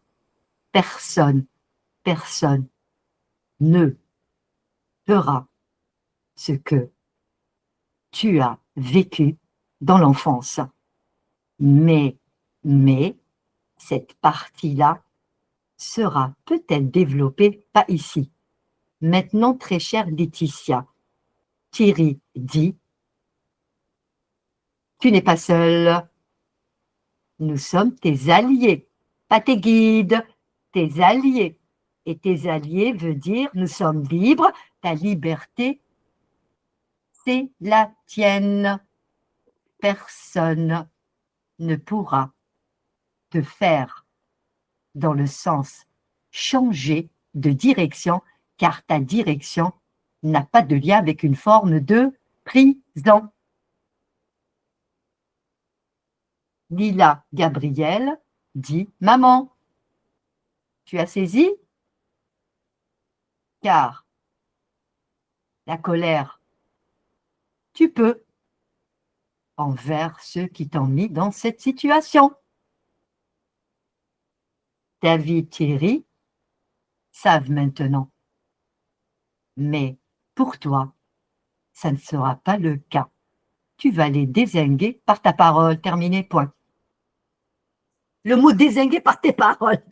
Personne ne fera ce que tu as vécu dans l'enfance. Mais cette partie-là sera peut-être développée, pas ici. Maintenant, très chère Laetitia, Thierry dit, tu n'es pas seule, nous sommes tes alliés, pas tes guides, tes alliés. Et tes alliés veut dire, nous sommes libres, ta liberté, c'est la tienne. Personne ne pourra te faire dans le sens changer de direction, car ta direction n'a pas de lien avec une forme de prison. Lila Gabriel dit « Maman, tu as saisi? Car la colère, tu peux envers ceux qui t'ont mis dans cette situation. » David, Thierry savent maintenant. Mais pour toi, ça ne sera pas le cas. Tu vas les dézinguer par ta parole. Terminé, point. Le mot dézinguer par tes paroles.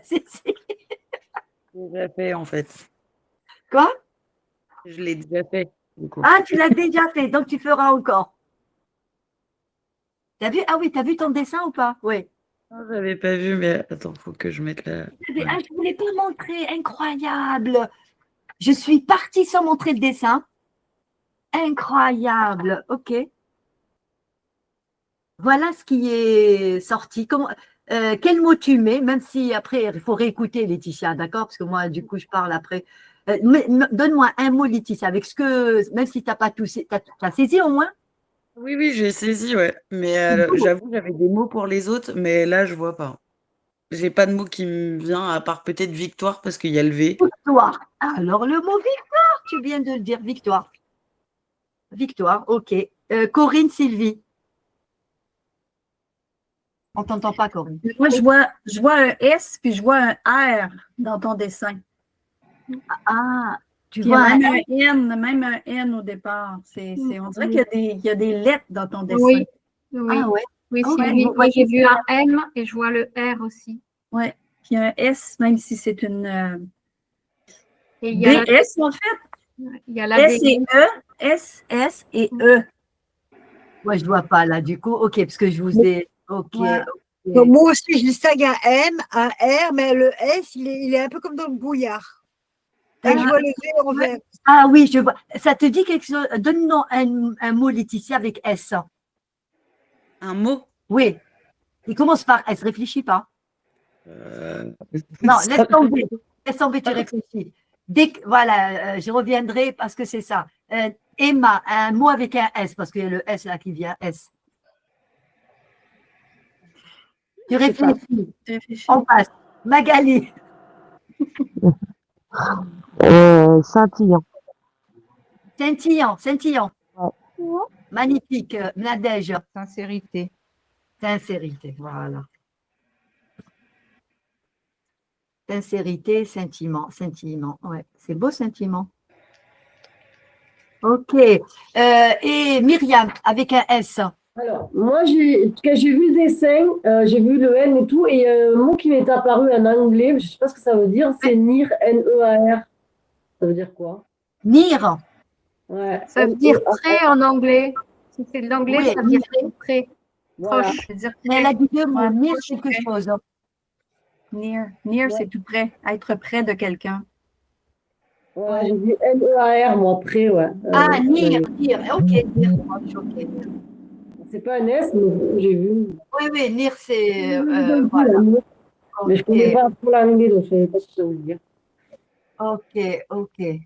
J'ai déjà fait, en fait. Quoi? Je l'ai déjà fait, du coup. Ah, tu l'as déjà fait, donc tu feras encore. T'as vu? Ah oui, t'as vu ton dessin ou pas? Oui. Non, je n'avais pas vu, mais attends, il faut que je mette la... Ah, je ne voulais pas montrer, incroyable. Je suis partie sans montrer le dessin. Incroyable, ok. Voilà ce qui est sorti. Quel mot tu mets, même si après, il faut réécouter Laetitia, d'accord? Parce que moi, du coup, je parle après. Donne-moi un mot, Laetitia, avec ce que, même si tu n'as pas tout, t'as saisi au moins? Oui, j'ai saisi, ouais. Mais j'avoue, j'avais des mots pour les autres, mais là, je vois pas. J'ai pas de mot qui me vient, à part peut-être victoire, parce qu'il y a le V. Victoire. Alors, le mot victoire, tu viens de le dire, victoire. Victoire, ok. Corinne, Sylvie. On ne t'entend pas, Corinne. Moi, je vois un S puis je vois un R dans ton dessin. Ah, tu Puis il y a vois même un N au départ. On dirait qu'il y a des lettres dans ton dessin. Oui, oui. Ah ouais. Oui, Ah ouais, Sylvie, vous moi j'ai voyez vu un M et je vois le R aussi. Oui. Puis il y a un S, même si c'est une Et il y a DS, en fait. il y a la S et V. E, S, S et E. Moi, je ne vois pas là, du coup. Ok, parce que je vous ai. Ok. Ouais. ok. Donc, moi aussi, je distingue un M, un R, mais le S, il est un peu comme dans le brouillard. Et je vois le V en vert. Ah oui, je vois. Ça te dit quelque chose? Donne-nous un mot, Laetitia, avec S. Un mot? Oui. Il commence par S. Réfléchis pas. Non, Ça- laisse tomber. Laisse tomber, tu réfléchis. Voilà, je reviendrai parce que c'est ça. Emma, un mot avec un S, parce qu'il y a le S là qui vient, S. Tu réfléchis. On passe. Magali, Scintillant. scintillant, scintillant. Ouais. Magnifique. Nadège, Sincérité. sincérité. Voilà. Sincérité, sentiment, sentiment. Ouais, c'est beau sentiment. Ok. Et Myriam, avec un S. Alors, moi, quand j'ai vu le dessin, j'ai vu le N et tout, et il y a un mot qui m'est apparu en anglais, je ne sais pas ce que ça veut dire, c'est NIR, N-E-A-R. Ça veut dire quoi? Nir. Ouais. Ça veut dire N-E-A-R. près en anglais. Si c'est de l'anglais, Oui, ça veut dire près, Voilà. proche. Ça veut dire Mais elle a dit deux mots. Ouais, Nir, proche, quelque près. chose. Near. Near, Ouais. c'est tout près. Être près de quelqu'un. Ouais, j'ai vu N-E-A-R, moi, après, ouais. Ah, Nir, Nir. Ok, Nir, proche, ok. C'est pas un S, mais j'ai vu. Oui, oui, Nir, c'est. Voilà. Voilà. Mais je ne connais Ok, pas trop l'anglais, donc je ne savais pas ce que ça veut dire.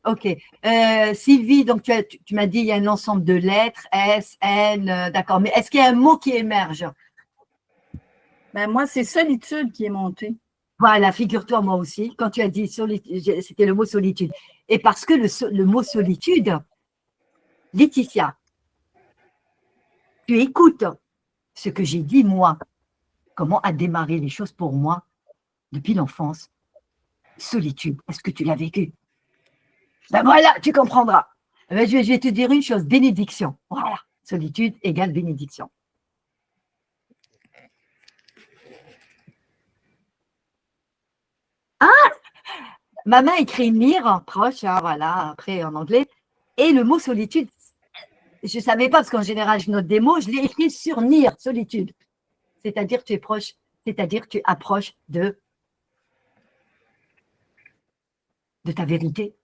ok. Sylvie, donc tu m'as dit il y a un ensemble de lettres, S, N, d'accord. Mais est-ce qu'il y a un mot qui émerge? Ben, moi, c'est solitude qui est montée. Voilà, figure-toi, moi aussi, quand tu as dit solitude, c'était le mot solitude. Et parce que le mot solitude, Laetitia, tu écoutes ce que j'ai dit, moi, comment a démarré les choses pour moi depuis l'enfance. Solitude, est-ce que tu l'as vécu? Ben voilà, tu comprendras. Ben, je vais te dire une chose, bénédiction. Voilà, solitude égale bénédiction. Ah, ma main écrit Nir, proche, hein, voilà, après en anglais. Et le mot solitude, je ne savais pas, parce qu'en général, je note des mots, je l'ai écrit sur Nir, solitude. C'est-à-dire tu es proche, c'est-à-dire tu approches de ta vérité.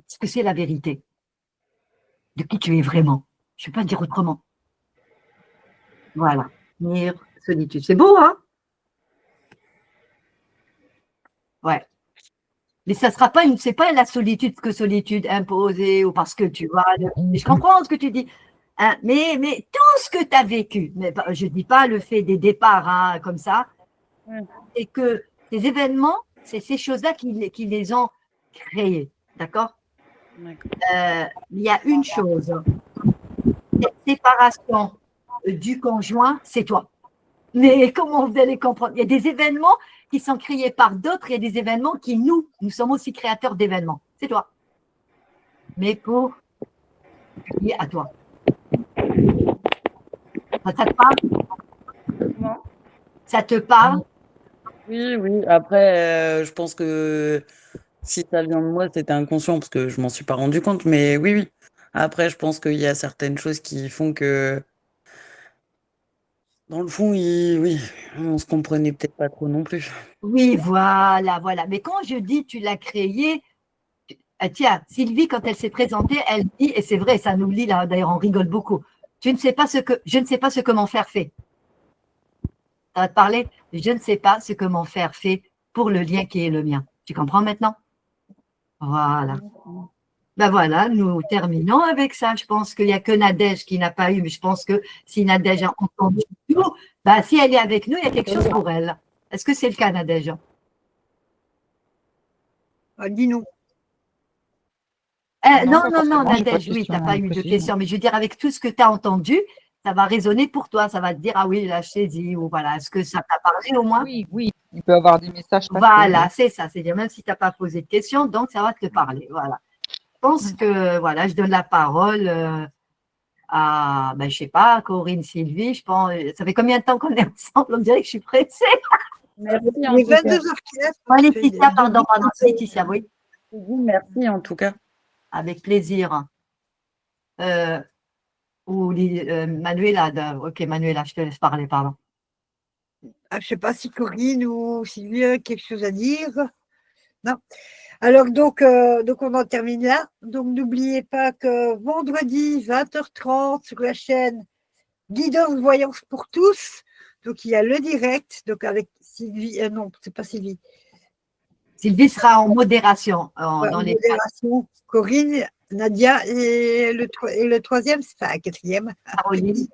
Ce que c'est la vérité. De qui tu es vraiment. Je ne vais pas dire autrement. Voilà. Nir, solitude. C'est beau, hein? Ouais. Mais ça sera pas c'est pas la solitude que solitude imposée ou parce que tu vois. Je comprends ce que tu dis. Hein, mais tout ce que tu as vécu, mais je ne dis pas le fait des départs hein, comme ça, et que ces événements, c'est ces choses-là qui les ont créés. D'accord? Il y a une chose, cette séparation du conjoint, c'est toi. Mais comment vous allez comprendre? Il y a des événements qui sont créés par d'autres, il y a des événements qui, nous sommes aussi créateurs d'événements. C'est toi. Mais pour lier à toi. Ça te parle? Non. Ça te parle? Oui. Après, je pense que si ça vient de moi, c'était inconscient parce que je m'en suis pas rendu compte. Mais oui. Après, je pense qu'il y a certaines choses qui font que, dans le fond, oui, on se comprenait peut-être pas trop non plus. Oui, voilà. Mais quand je dis tu l'as créé, tiens, Sylvie, quand elle s'est présentée, elle dit, et c'est vrai, ça nous lie là, d'ailleurs, on rigole beaucoup. Je ne sais pas ce que mon frère fait. Ça va te parler? Je ne sais pas ce que mon frère fait pour le lien qui est le mien. Tu comprends maintenant? Voilà. Ben voilà, nous terminons avec ça. Je pense qu'il n'y a que Nadège qui n'a pas eu, mais je pense que si Nadège a entendu tout, ben, si elle est avec nous, il y a quelque chose pour elle. Est-ce que c'est le cas, Nadège? Dis-nous. Non, pas non, non, forcément, j'ai pas de Nadège, oui, tu n'as questions pas eu de précises. questions, mais je veux dire, avec tout ce que tu as entendu, ça va résonner pour toi. Ça va te dire, ah oui, là, je t'ai dit, ou voilà, est-ce que ça t'a parlé au moins? Oui, oui, il peut avoir des messages passés. Voilà, c'est ça. C'est-à-dire, même si tu n'as pas posé de questions, donc ça va te parler. Voilà. Je pense que, voilà, je donne la parole à, ben, je sais pas, Corinne, Sylvie, je pense, ça fait combien de temps qu'on est ensemble? On dirait que je suis pressée. Merci Il en est tout cas. 22h04. Bon, Laetitia, pardon, Laetitia, oui, Merci en tout cas. avec plaisir. Ou Manuela, ok, Manuela, je te laisse parler, pardon. Je ne sais pas si Corinne ou Sylvie a quelque chose à dire. Non. Alors, donc on en termine là. Donc, n'oubliez pas que vendredi, 20h30, sur la chaîne Guidance Voyance pour tous. Donc, il y a le direct. Donc, avec Sylvie. Non, c'est pas Sylvie. Sylvie sera en modération En modération. Corinne, Nadia et le troisième, c'est enfin, quatrième. Caroline.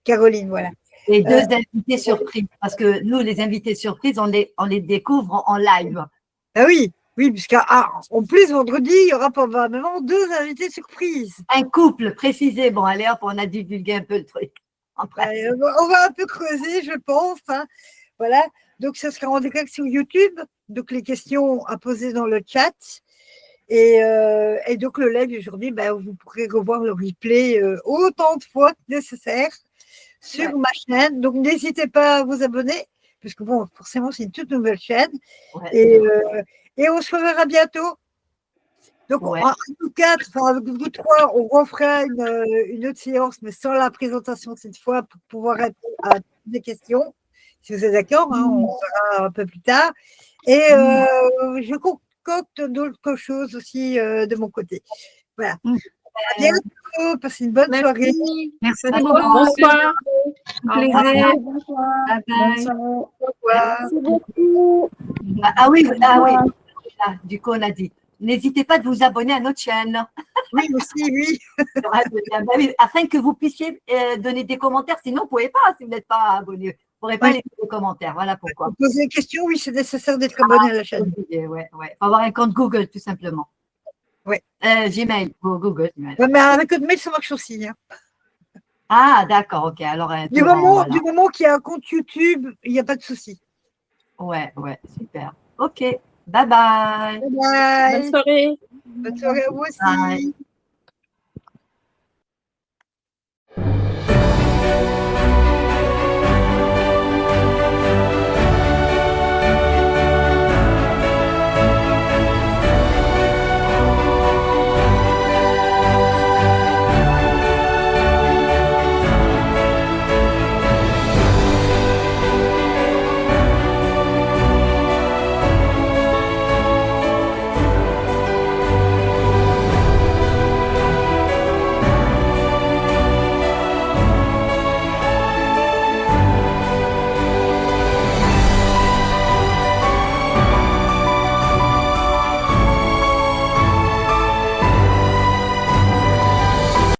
Caroline, voilà. Et deux invités surprises, parce que nous, les invités surprises, on les découvre en live. Ah oui, puisqu'en plus, vendredi, il y aura probablement 2 invités surprises. Un couple, précisé. Bon, allez hop, on a divulgué un peu le truc. On va un peu creuser, je pense. Hein. Voilà. Donc, ça sera en direct sur YouTube. Donc, les questions à poser dans le chat. Et donc, le live aujourd'hui, vous pourrez revoir le replay autant de fois que nécessaire sur ma chaîne. Donc, n'hésitez pas à vous abonner, puisque, bon, forcément, c'est une toute nouvelle chaîne. Ouais. Et on se reverra bientôt. Donc, en tout cas, avec vous trois, on refera une autre séance, mais sans la présentation cette fois, pour pouvoir répondre à toutes les questions. Si vous êtes d'accord, hein, on verra un peu plus tard. Et je concocte d'autres choses aussi de mon côté. Voilà. À bientôt. Passez une bonne soirée. Merci beaucoup. Bonsoir. Plaisir. Bye bye. Au revoir. Merci beaucoup. Ah oui. Ah, du coup, on a dit. N'hésitez pas de vous abonner à notre chaîne. Oui, aussi, oui. Afin que vous puissiez donner des commentaires. Sinon, vous ne pouvez pas si vous n'êtes pas abonné. Vous ne pourrez pas laisser des commentaires. Voilà pourquoi. Poser des questions, oui, c'est nécessaire d'être abonné à la chaîne. Ouais. Il faut avoir un compte Google, tout simplement. Oui. Gmail, Google. Ouais, mais avec un mail, ça marche aussi. Hein. Ah, d'accord, ok. Alors, du moment qu'il y a un compte YouTube, il n'y a pas de souci. Ouais, super. Ok. Bye bye. Bye bye. Bonne soirée. Bonne soirée à vous aussi. Bye.